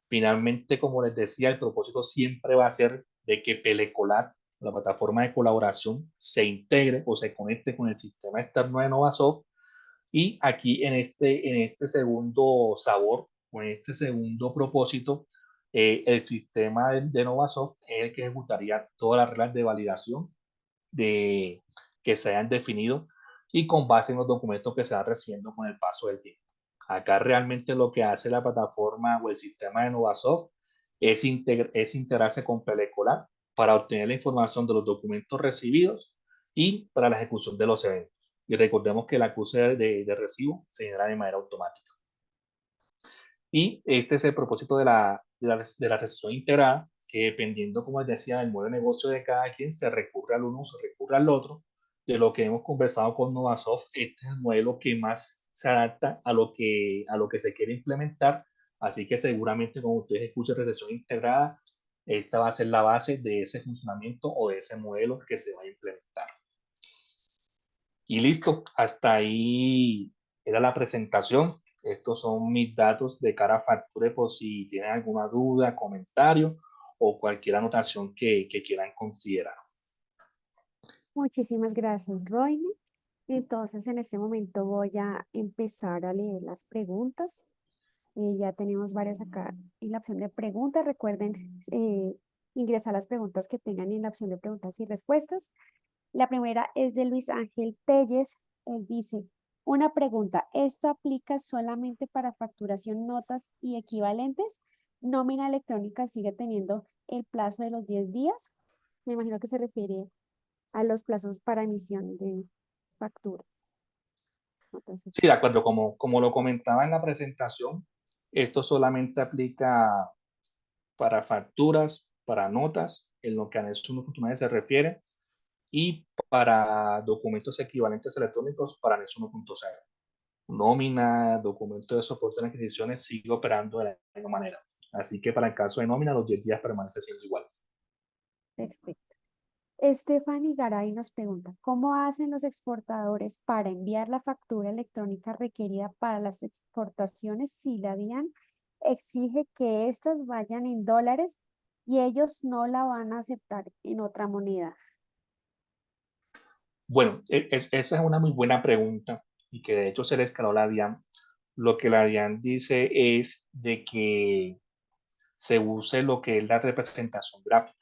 Speaker 6: Finalmente, como les decía, el propósito siempre va a ser de que Pelecolab, la plataforma de colaboración, se integre o se conecte con el sistema externo de Novasoft. Y aquí en este segundo sabor o en este segundo propósito, el sistema de Novasoft es el que ejecutaría todas las reglas de validación que se hayan definido, y con base en los documentos que se van recibiendo con el paso del tiempo. Acá realmente lo que hace la plataforma o el sistema de Novasoft es integrarse con Pelecolab para obtener la información de los documentos recibidos y para la ejecución de los eventos. Y recordemos que el acuse de recibo se genera de manera automática. Y este es el propósito de la recepción integrada, que dependiendo, como les decía, del modelo de negocio de cada quien, se recurre al uno o se recurre al otro. De lo que hemos conversado con Novasoft, este es el modelo que más se adapta a lo que se quiere implementar. Así que seguramente cuando ustedes escuchen recepción integrada, esta va a ser la base de ese funcionamiento o de ese modelo que se va a implementar. Y listo, hasta ahí era la presentación. Estos son mis datos de cara a Facture, por si tienen alguna duda, comentario o cualquier anotación que quieran considerar.
Speaker 1: Muchísimas gracias, Roy. Entonces, en este momento voy a empezar a leer las preguntas. Ya tenemos varias acá en la opción de preguntas. Recuerden ingresar las preguntas que tengan en la opción de preguntas y respuestas. La primera es de Luis Ángel Telles. Él dice, una pregunta, ¿esto aplica solamente para facturación, notas y equivalentes? ¿Nómina electrónica sigue teniendo el plazo de los 10 días? Me imagino que se refiere a los plazos para emisión de factura. Entonces,
Speaker 6: Sí, de acuerdo, como lo comentaba en la presentación, esto solamente aplica para facturas, para notas, en lo que a anexo 1.9 se refiere, y para documentos equivalentes electrónicos para anexo 1.0. Nómina, documento de soporte en adquisiciones sigue operando de la misma manera. Así que para el caso de nómina, los 10 días permanece siendo igual.
Speaker 1: perfecto. Stephanie Garay nos pregunta, ¿cómo hacen los exportadores para enviar la factura electrónica requerida para las exportaciones si la DIAN exige que éstas vayan en dólares y ellos no la van a aceptar en otra moneda?
Speaker 6: Bueno, esa es una muy buena pregunta, y que de hecho se le escaló a la DIAN. Lo que la DIAN dice es de que se use lo que es la representación gráfica.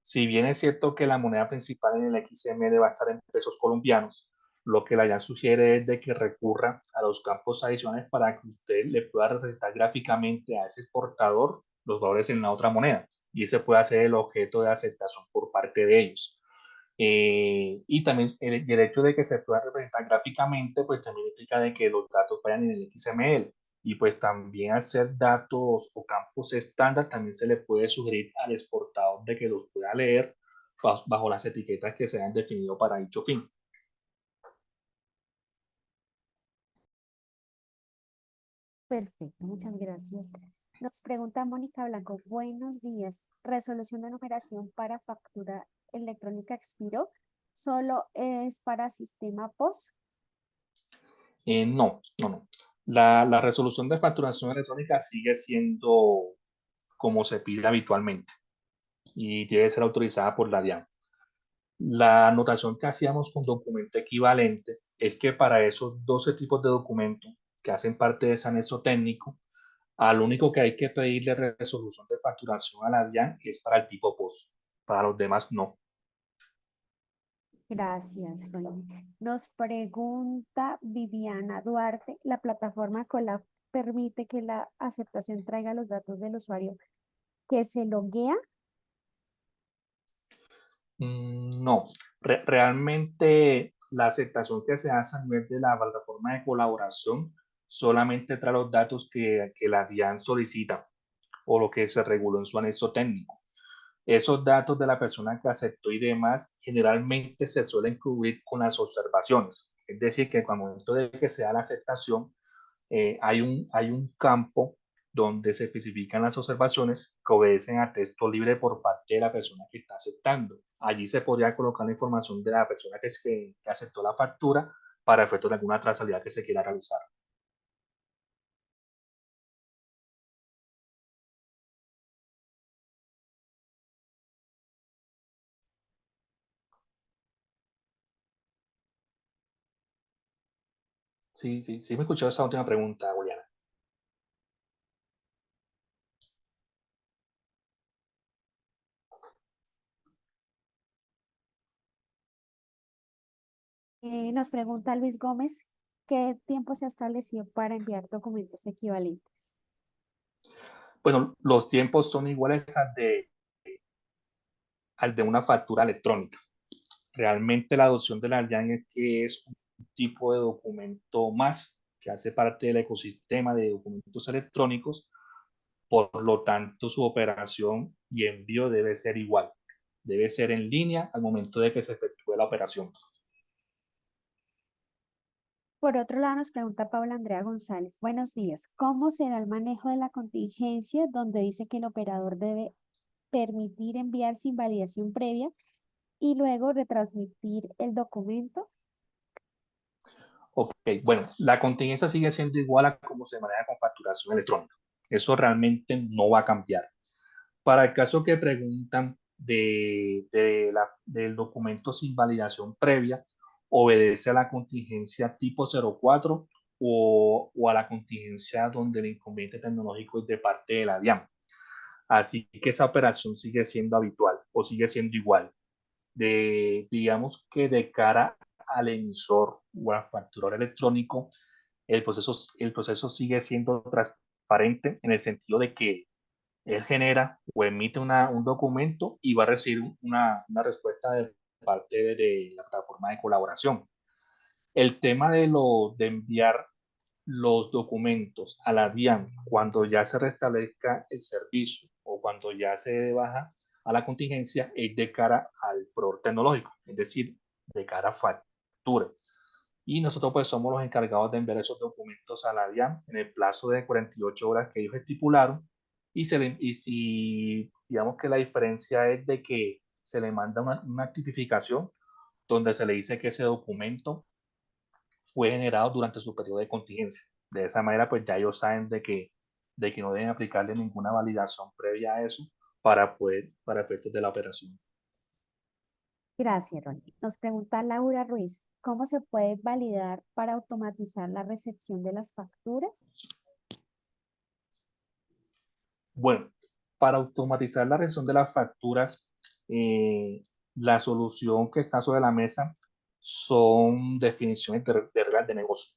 Speaker 6: Si bien es cierto que la moneda principal en el XML va a estar en pesos colombianos, lo que la DIAN sugiere es de que recurra a los campos adicionales para que usted le pueda representar gráficamente a ese exportador los valores en la otra moneda. y ese puede ser el objeto de aceptación por parte de ellos. Y también el hecho de que se pueda representar gráficamente, pues también implica de que los datos vayan en el XML. Y pues también hacer datos o campos estándar, también se le puede sugerir al exportador de que los pueda leer bajo las etiquetas que se hayan definido para dicho fin.
Speaker 1: Perfecto, muchas gracias. Nos pregunta Mónica Blanco, buenos días. Resolución de numeración para factura electrónica expiró. ¿Solo es para sistema POS?
Speaker 6: No, no, no. La resolución de facturación electrónica sigue siendo como se pide habitualmente y debe ser autorizada por la DIAN. La anotación que hacíamos con documento equivalente es que para esos 12 tipos de documentos que hacen parte de ese anexo técnico, al único que hay que pedirle resolución de facturación a la DIAN es para el tipo POS. Para los demás, no.
Speaker 1: Gracias, Ronnie. Nos pregunta Viviana Duarte, ¿la plataforma Colab permite que la aceptación traiga los datos del usuario que se loguea?
Speaker 6: No, realmente la aceptación que se hace a nivel de la plataforma de colaboración solamente trae los datos que la DIAN solicita o lo que se reguló en su anexo técnico. Esos datos de la persona que aceptó y demás generalmente se suelen cubrir con las observaciones. Es decir, que al momento de que se da la aceptación, hay un campo donde se especifican las observaciones que obedecen a texto libre por parte de la persona que está aceptando. Allí se podría colocar la información de la persona que aceptó la factura para efectos de alguna trazabilidad que se quiera realizar. Sí, sí, sí me escuchó esa última pregunta, Juliana.
Speaker 1: Nos pregunta Luis Gómez, ¿qué tiempo se ha establecido para enviar documentos equivalentes?
Speaker 6: Bueno, los tiempos son iguales al de una factura electrónica. Realmente la adopción de la DIAN es que es un tipo de documento más que hace parte del ecosistema de documentos electrónicos, por lo tanto su operación y envío debe ser igual, debe ser en línea al momento de que se efectúe la operación.
Speaker 1: Por otro lado, nos pregunta Paula Andrea González, buenos días, ¿cómo será el manejo de la contingencia donde dice que el operador debe permitir enviar sin validación previa y luego retransmitir el documento?
Speaker 6: Ok, bueno, la contingencia sigue siendo igual a cómo se maneja con facturación electrónica. Eso realmente no va a cambiar. Para el caso que preguntan del documento sin validación previa, obedece a la contingencia tipo 04 o a la contingencia donde el inconveniente tecnológico es de parte de la DIAN. Así que esa operación sigue siendo habitual o sigue siendo igual. Digamos que de cara al emisor o al facturador electrónico, el proceso sigue siendo transparente en el sentido de que él genera o emite un documento y va a recibir una respuesta de parte de la plataforma de colaboración. El tema de enviar los documentos a la DIAN cuando ya se restablezca el servicio o cuando ya se dé baja a la contingencia es de cara al proveedor tecnológico, es decir, de cara a factura. Y nosotros pues somos los encargados de enviar esos documentos a la DIAN en el plazo de 48 horas que ellos estipularon y si digamos que la diferencia es de que se le manda una tipificación donde se le dice que ese documento fue generado durante su periodo de contingencia. De esa manera, pues ya ellos saben de que no deben aplicarle ninguna validación previa a eso para efectos de la operación.
Speaker 1: Gracias, Ronnie. Nos pregunta Laura Ruiz, ¿cómo se puede validar para automatizar la recepción de las facturas?
Speaker 6: Bueno, para automatizar la recepción de las facturas, la solución que está sobre la mesa son definiciones de reglas de negocio.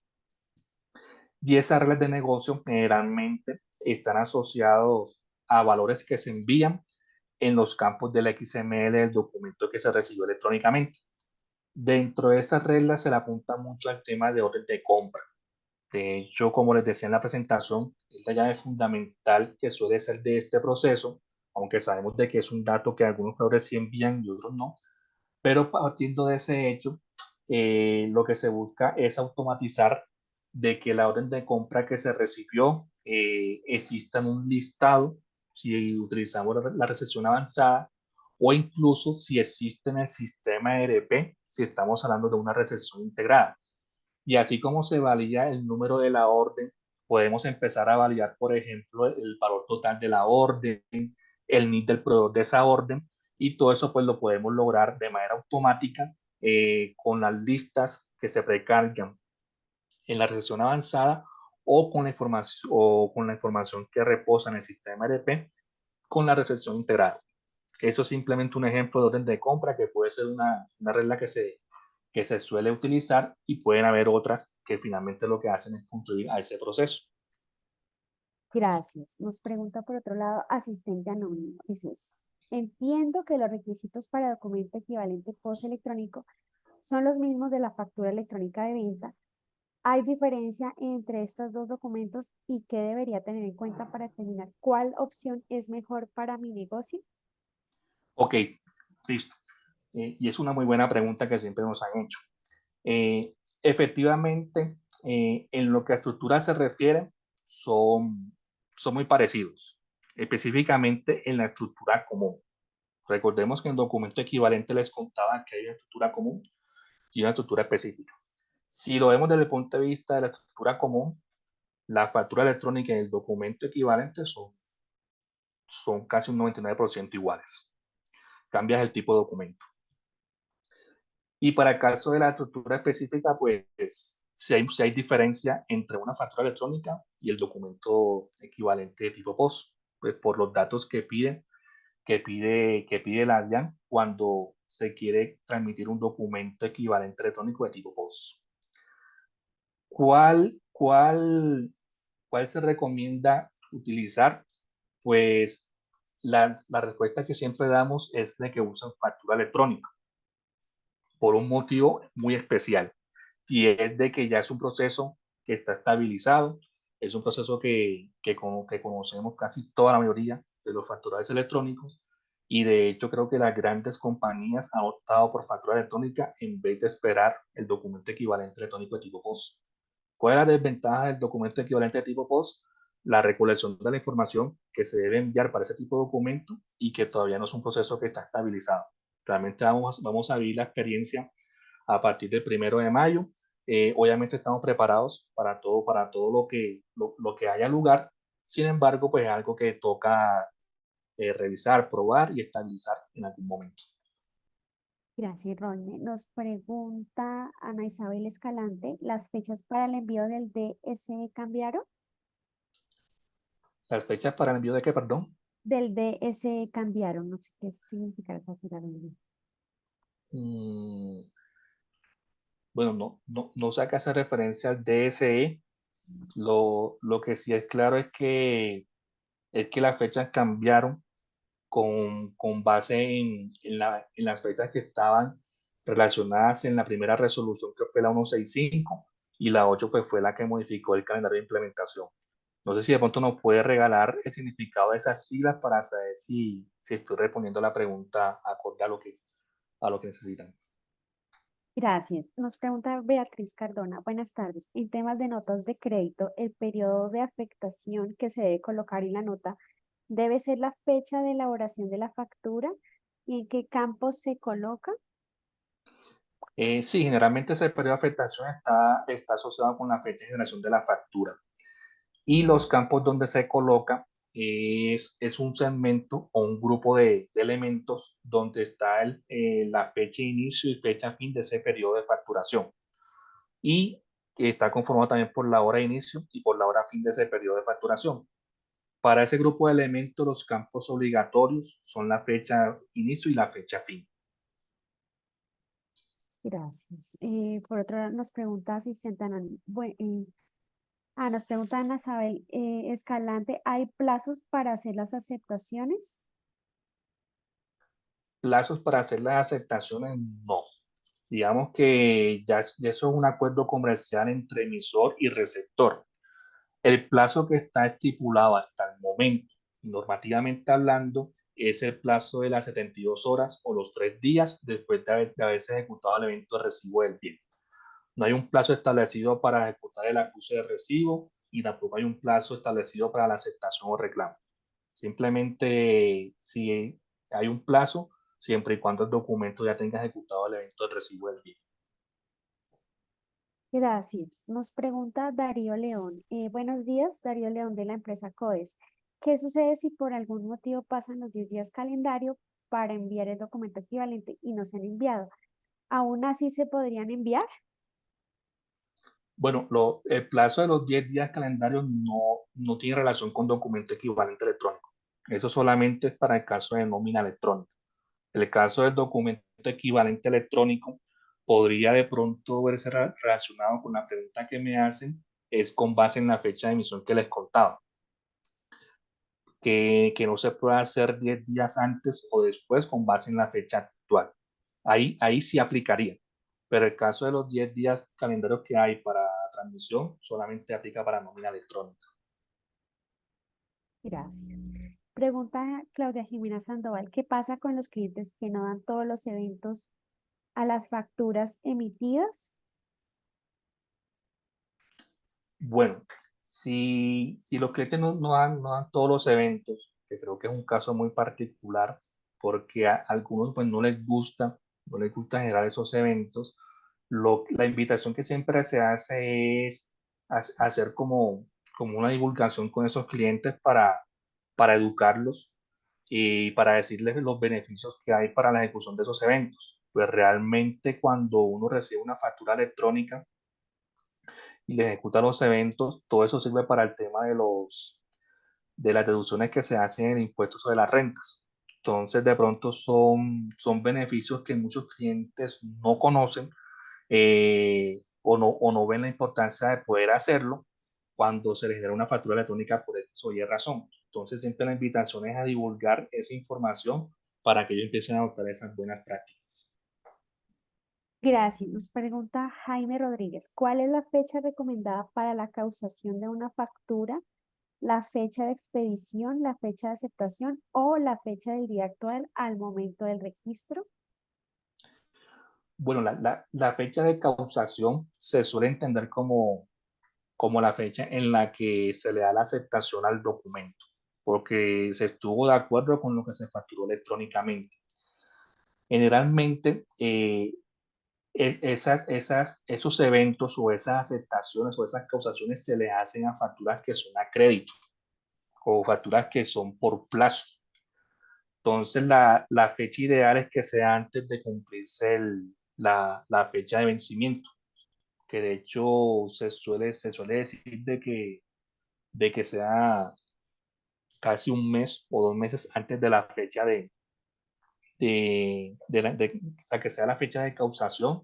Speaker 6: Y esas reglas de negocio generalmente están asociados a valores que se envían en los campos del XML del documento que se recibió electrónicamente. Dentro de estas reglas se le apunta mucho al tema de orden de compra. De hecho, como les decía en la presentación, es la llave fundamental que suele ser de este proceso, aunque sabemos de que es un dato que algunos proveedores sí envían y otros no, pero partiendo de ese hecho, lo que se busca es automatizar de que la orden de compra que se recibió exista en un listado, si utilizamos la recepción avanzada, o incluso si existe en el sistema ERP, si estamos hablando de una recepción integrada. Y así como se valida el número de la orden, podemos empezar a validar, por ejemplo, el valor total de la orden, el NID del proveedor de esa orden, y todo eso pues lo podemos lograr de manera automática con las listas que se precargan en la recepción avanzada o con la información que reposa en el sistema ERP con la recepción integrada. Eso es simplemente un ejemplo de orden de compra que puede ser una regla que se suele utilizar, y pueden haber otras que finalmente lo que hacen es contribuir a ese proceso.
Speaker 1: Gracias. Nos pregunta por otro lado, asistente anónimo. Dices, entiendo que los requisitos para documento equivalente post electrónico son los mismos de la factura electrónica de venta. ¿Hay diferencia entre estos dos documentos y qué debería tener en cuenta para determinar cuál opción es mejor para mi negocio?
Speaker 6: Ok, listo. Y es una muy buena pregunta que siempre nos han hecho. Efectivamente, en lo que a estructura se refiere, son muy parecidos, específicamente en la estructura común. Recordemos que en documento equivalente les contaba que hay una estructura común y una estructura específica. Si lo vemos desde el punto de vista de la estructura común, la factura electrónica y el documento equivalente son casi un 99% iguales. Cambias el tipo de documento. Y para el caso de la estructura específica, pues si hay diferencia entre una factura electrónica y el documento equivalente de tipo POS, pues por los datos que pide la DIAN cuando se quiere transmitir un documento equivalente electrónico de tipo POS. ¿Cuál se recomienda utilizar? Pues la respuesta que siempre damos es de que usan factura electrónica por un motivo muy especial, y es de que ya es un proceso que está estabilizado, es un proceso que conocemos casi toda la mayoría de los facturadores electrónicos, y de hecho creo que las grandes compañías han optado por factura electrónica en vez de esperar el documento equivalente electrónico de tipo POS. ¿Cuál es la desventaja del documento equivalente de tipo POS? La recolección de la información que se debe enviar para ese tipo de documento y que todavía no es un proceso que está estabilizado. Realmente vamos a vivir la experiencia a partir del 1 de mayo. Obviamente estamos preparados para todo lo que haya lugar. Sin embargo, pues es algo que toca revisar, probar y estabilizar en algún momento.
Speaker 1: Gracias, Rodney. Nos pregunta Ana Isabel Escalante, ¿las fechas para el envío del DS cambiaron?
Speaker 6: Las fechas para el envío de qué, perdón.
Speaker 1: Del DS cambiaron, no sé qué significa esa citación.
Speaker 6: Mm, bueno, no sé a qué hace referencia al DSE. Lo que sí es claro es que las fechas cambiaron con base en las fechas que estaban relacionadas en la primera resolución, que fue la 165, y la 8 fue la que modificó el calendario de implementación. No sé si de pronto nos puede regalar el significado de esas siglas para saber si estoy respondiendo la pregunta acorde a lo que necesitan.
Speaker 1: Gracias. Nos pregunta Beatriz Cardona. Buenas tardes. En temas de notas de crédito, el periodo de afectación que se debe colocar en la nota debe ser la fecha de elaboración de la factura y en qué campo se coloca.
Speaker 6: Sí, generalmente ese periodo de afectación está asociado con la fecha de generación de la factura. Y los campos donde se coloca es un segmento o un grupo de elementos donde está la fecha de inicio y fecha fin de ese periodo de facturación. Y que está conformado también por la hora de inicio y por la hora fin de ese periodo de facturación. Para ese grupo de elementos, los campos obligatorios son la fecha inicio y la fecha fin.
Speaker 1: Gracias. Por otro lado, nos pregunta asistente anónimo. Nos pregunta Ana Isabel Escalante, ¿hay plazos para hacer las aceptaciones?
Speaker 6: plazos para hacer las aceptaciones, no. Digamos que ya eso es un acuerdo comercial entre emisor y receptor. El plazo que está estipulado hasta el momento, normativamente hablando, es el plazo de las 72 horas o los 3 días después de haberse ejecutado el evento de recibo del bien. No hay un plazo establecido para ejecutar el acuse de recibo y tampoco hay un plazo establecido para la aceptación o reclamo. Simplemente si hay un plazo, siempre y cuando el documento ya tenga ejecutado el evento de recibo del bien.
Speaker 1: Gracias. Nos pregunta Darío León. Buenos días, Darío León de la empresa CODES. ¿Qué sucede si por algún motivo pasan los 10 días calendario para enviar el documento equivalente y no se han enviado? ¿Aún así se podrían enviar?
Speaker 6: Bueno, el plazo de los 10 días calendarios no tiene relación con documento equivalente electrónico. Eso solamente es para el caso de nómina electrónica. El caso del documento equivalente electrónico podría de pronto verse relacionado con la pregunta que me hacen, es con base en la fecha de emisión que les contaba, que no se puede hacer 10 días antes o después con base en la fecha actual. Ahí sí aplicaría, pero el caso de los 10 días calendarios que hay para transmisión solamente aplica para nómina electrónica.
Speaker 1: Gracias. Pregunta Claudia Jimena Sandoval. ¿Qué pasa con los clientes que no dan todos los eventos a las facturas emitidas?
Speaker 6: Bueno, si los clientes no dan todos los eventos, que creo que es un caso muy particular, porque a algunos pues no les gusta generar esos eventos, la invitación que siempre se hace es hacer como una divulgación con esos clientes para educarlos y para decirles los beneficios que hay para la ejecución de esos eventos. Pues realmente cuando uno recibe una factura electrónica, y le ejecuta los eventos, todo eso sirve para el tema de las deducciones que se hacen en impuestos sobre las rentas. Entonces, de pronto son beneficios que muchos clientes no conocen, o no ven la importancia de poder hacerlo cuando se les genera una factura electrónica por X o Y razón. Entonces, siempre la invitación es a divulgar esa información para que ellos empiecen a adoptar esas buenas prácticas.
Speaker 1: Gracias. Nos pregunta Jaime Rodríguez. ¿Cuál es la fecha recomendada para la causación de una factura? ¿La fecha de expedición, la fecha de aceptación o la fecha del día actual al momento del registro?
Speaker 6: Bueno, la fecha de causación se suele entender como la fecha en la que se le da la aceptación al documento, porque se estuvo de acuerdo con lo que se facturó electrónicamente. Generalmente, esos eventos o esas aceptaciones o esas causaciones se le hacen a facturas que son a crédito o facturas que son por plazo. Entonces, la fecha ideal es que sea antes de cumplirse la fecha de vencimiento, que de hecho se suele decir de que sea casi un mes o 2 meses antes de la fecha o sea, que sea la fecha de causación,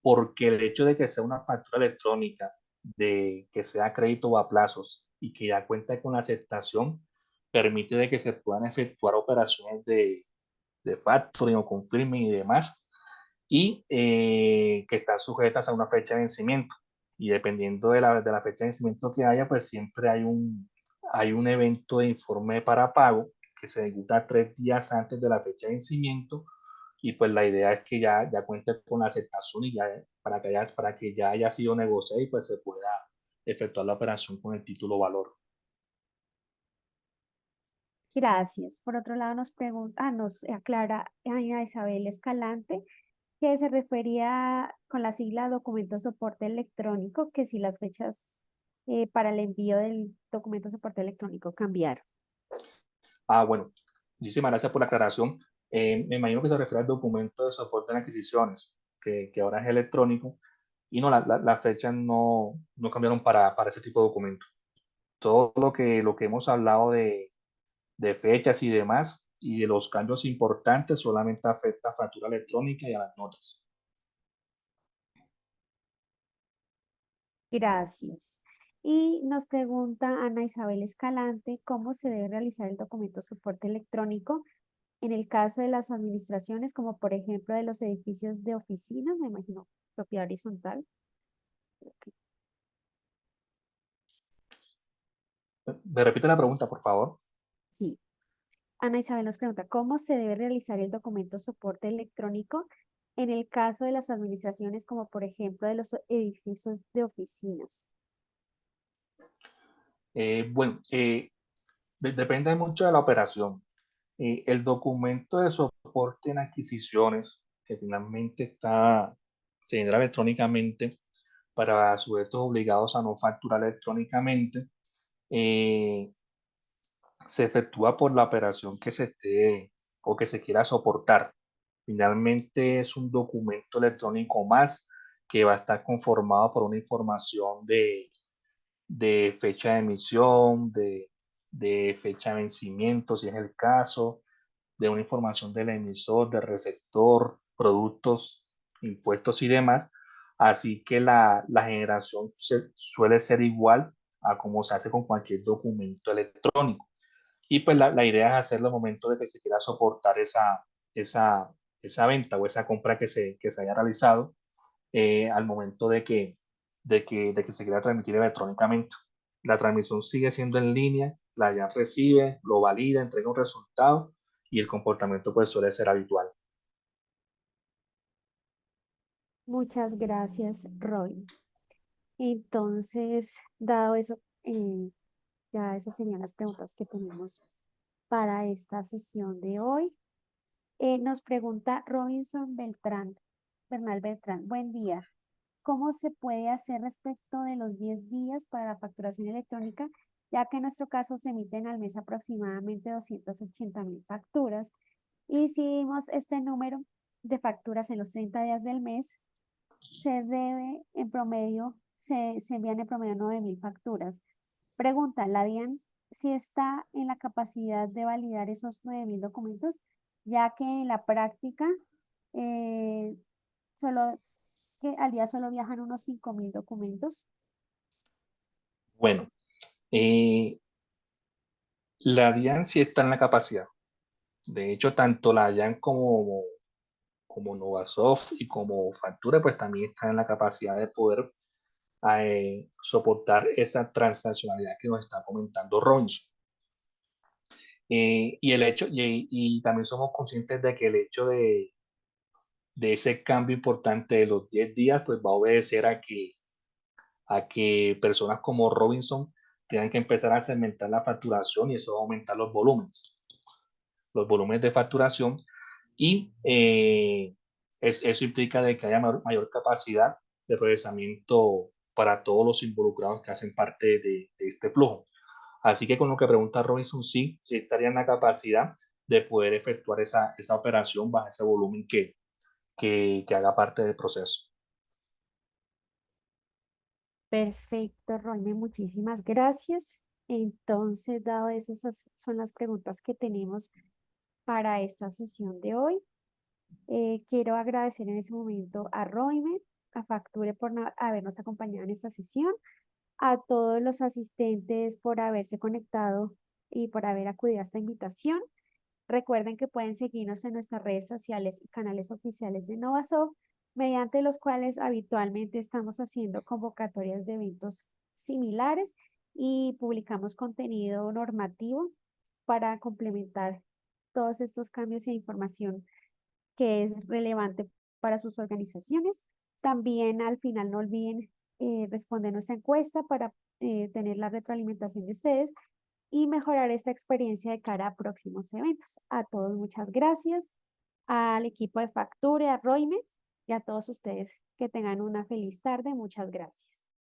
Speaker 6: porque el hecho de que sea una factura electrónica, de que sea crédito o a plazos y que ya cuenta con la aceptación, permite de que se puedan efectuar operaciones de factoring o confirming y demás, y que están sujetas a una fecha de vencimiento. Y dependiendo de la fecha de vencimiento que haya, pues siempre hay un evento de informe para pago que se ejecuta 3 días antes de la fecha de vencimiento, y pues la idea es que ya cuente con la aceptación y ya para que ya haya sido negociado y pues se pueda efectuar la operación con el título valor.
Speaker 1: Gracias. Por otro lado, nos aclara Ana Isabel Escalante que se refería con la sigla documento soporte electrónico, que si las fechas para el envío del documento soporte electrónico cambiaron.
Speaker 6: Bueno, muchísimas gracias por la aclaración. Me imagino que se refiere al documento de soporte en adquisiciones, que ahora es electrónico, y no, las fechas no cambiaron para ese tipo de documento. Todo lo que hemos hablado de fechas y demás, y de los cambios importantes, solamente afecta a factura electrónica y a las notas.
Speaker 1: Gracias. Y nos pregunta Ana Isabel Escalante cómo se debe realizar el documento soporte electrónico En el caso de las administraciones, como por ejemplo de los edificios de oficinas, me imagino, propiedad horizontal.
Speaker 6: ¿Me repite la pregunta, por favor?
Speaker 1: Sí. Ana Isabel nos pregunta, ¿cómo se debe realizar el documento soporte electrónico en el caso de las administraciones, como por ejemplo de los edificios de oficinas?
Speaker 6: Bueno, depende mucho de la operación. El documento de soporte en adquisiciones, que finalmente se genera electrónicamente para sujetos obligados a no facturar electrónicamente, eh, se efectúa por la operación que se esté o que se quiera soportar. Finalmente es un documento electrónico más que va a estar conformado por una información de fecha de emisión, de fecha de vencimiento, si es el caso, de una información del emisor, del receptor, productos, impuestos y demás. Así que la generación suele ser igual a como se hace con cualquier documento electrónico. Y pues la idea es hacerlo al momento de que se quiera soportar esa, esa venta o esa compra que se haya realizado al momento de que se quiera transmitir electrónicamente. La transmisión sigue siendo en línea, la ya recibe, lo valida, entrega un resultado y el comportamiento pues suele ser habitual.
Speaker 1: Muchas gracias, Roy. Entonces, dado eso, ya esas serían las preguntas que tenemos para esta sesión de hoy. Nos pregunta Robinson Beltrán, Bernal Beltrán, buen día. ¿Cómo se puede hacer respecto de los 10 días para la facturación electrónica, ya que en nuestro caso se emiten al mes aproximadamente 280.000 facturas? Y si vimos este número de facturas en los 30 días del mes, se debe en promedio, se envían en promedio 9.000 facturas. Pregunta, ¿la DIAN si está en la capacidad de validar esos 9.000 documentos, ya que en la práctica eh, solo que al día solo viajan unos 5.000 documentos?
Speaker 6: Bueno, la DIAN sí está en la capacidad. De hecho, tanto la DIAN como Novasoft y como Factura, pues también están en la capacidad de poder soportar esa transaccionalidad que nos está comentando Roncho. Y también somos conscientes de que el hecho de ese cambio importante de los 10 días, pues va a obedecer a que personas como Robinson tengan que empezar a segmentar la facturación y eso va a aumentar los volúmenes de facturación y eso implica de que haya mayor capacidad de procesamiento para todos los involucrados que hacen parte de este flujo. Así que con lo que pregunta Robinson, sí estaría en la capacidad de poder efectuar esa operación bajo ese volumen que haga parte del proceso.
Speaker 1: Perfecto, Roine, muchísimas gracias. Entonces, dado eso, esas son las preguntas que tenemos para esta sesión de hoy. Quiero agradecer en ese momento a Roime, a Facture por habernos acompañado en esta sesión, a todos los asistentes por haberse conectado y por haber acudido a esta invitación. Recuerden que pueden seguirnos en nuestras redes sociales y canales oficiales de Novasoft, mediante los cuales habitualmente estamos haciendo convocatorias de eventos similares y publicamos contenido normativo para complementar todos estos cambios e información que es relevante para sus organizaciones. También al final no olviden responder nuestra encuesta para tener la retroalimentación de ustedes y mejorar esta experiencia de cara a próximos eventos. A todos muchas gracias, al equipo de Facture, a Roime y a todos ustedes que tengan una feliz tarde. Muchas gracias.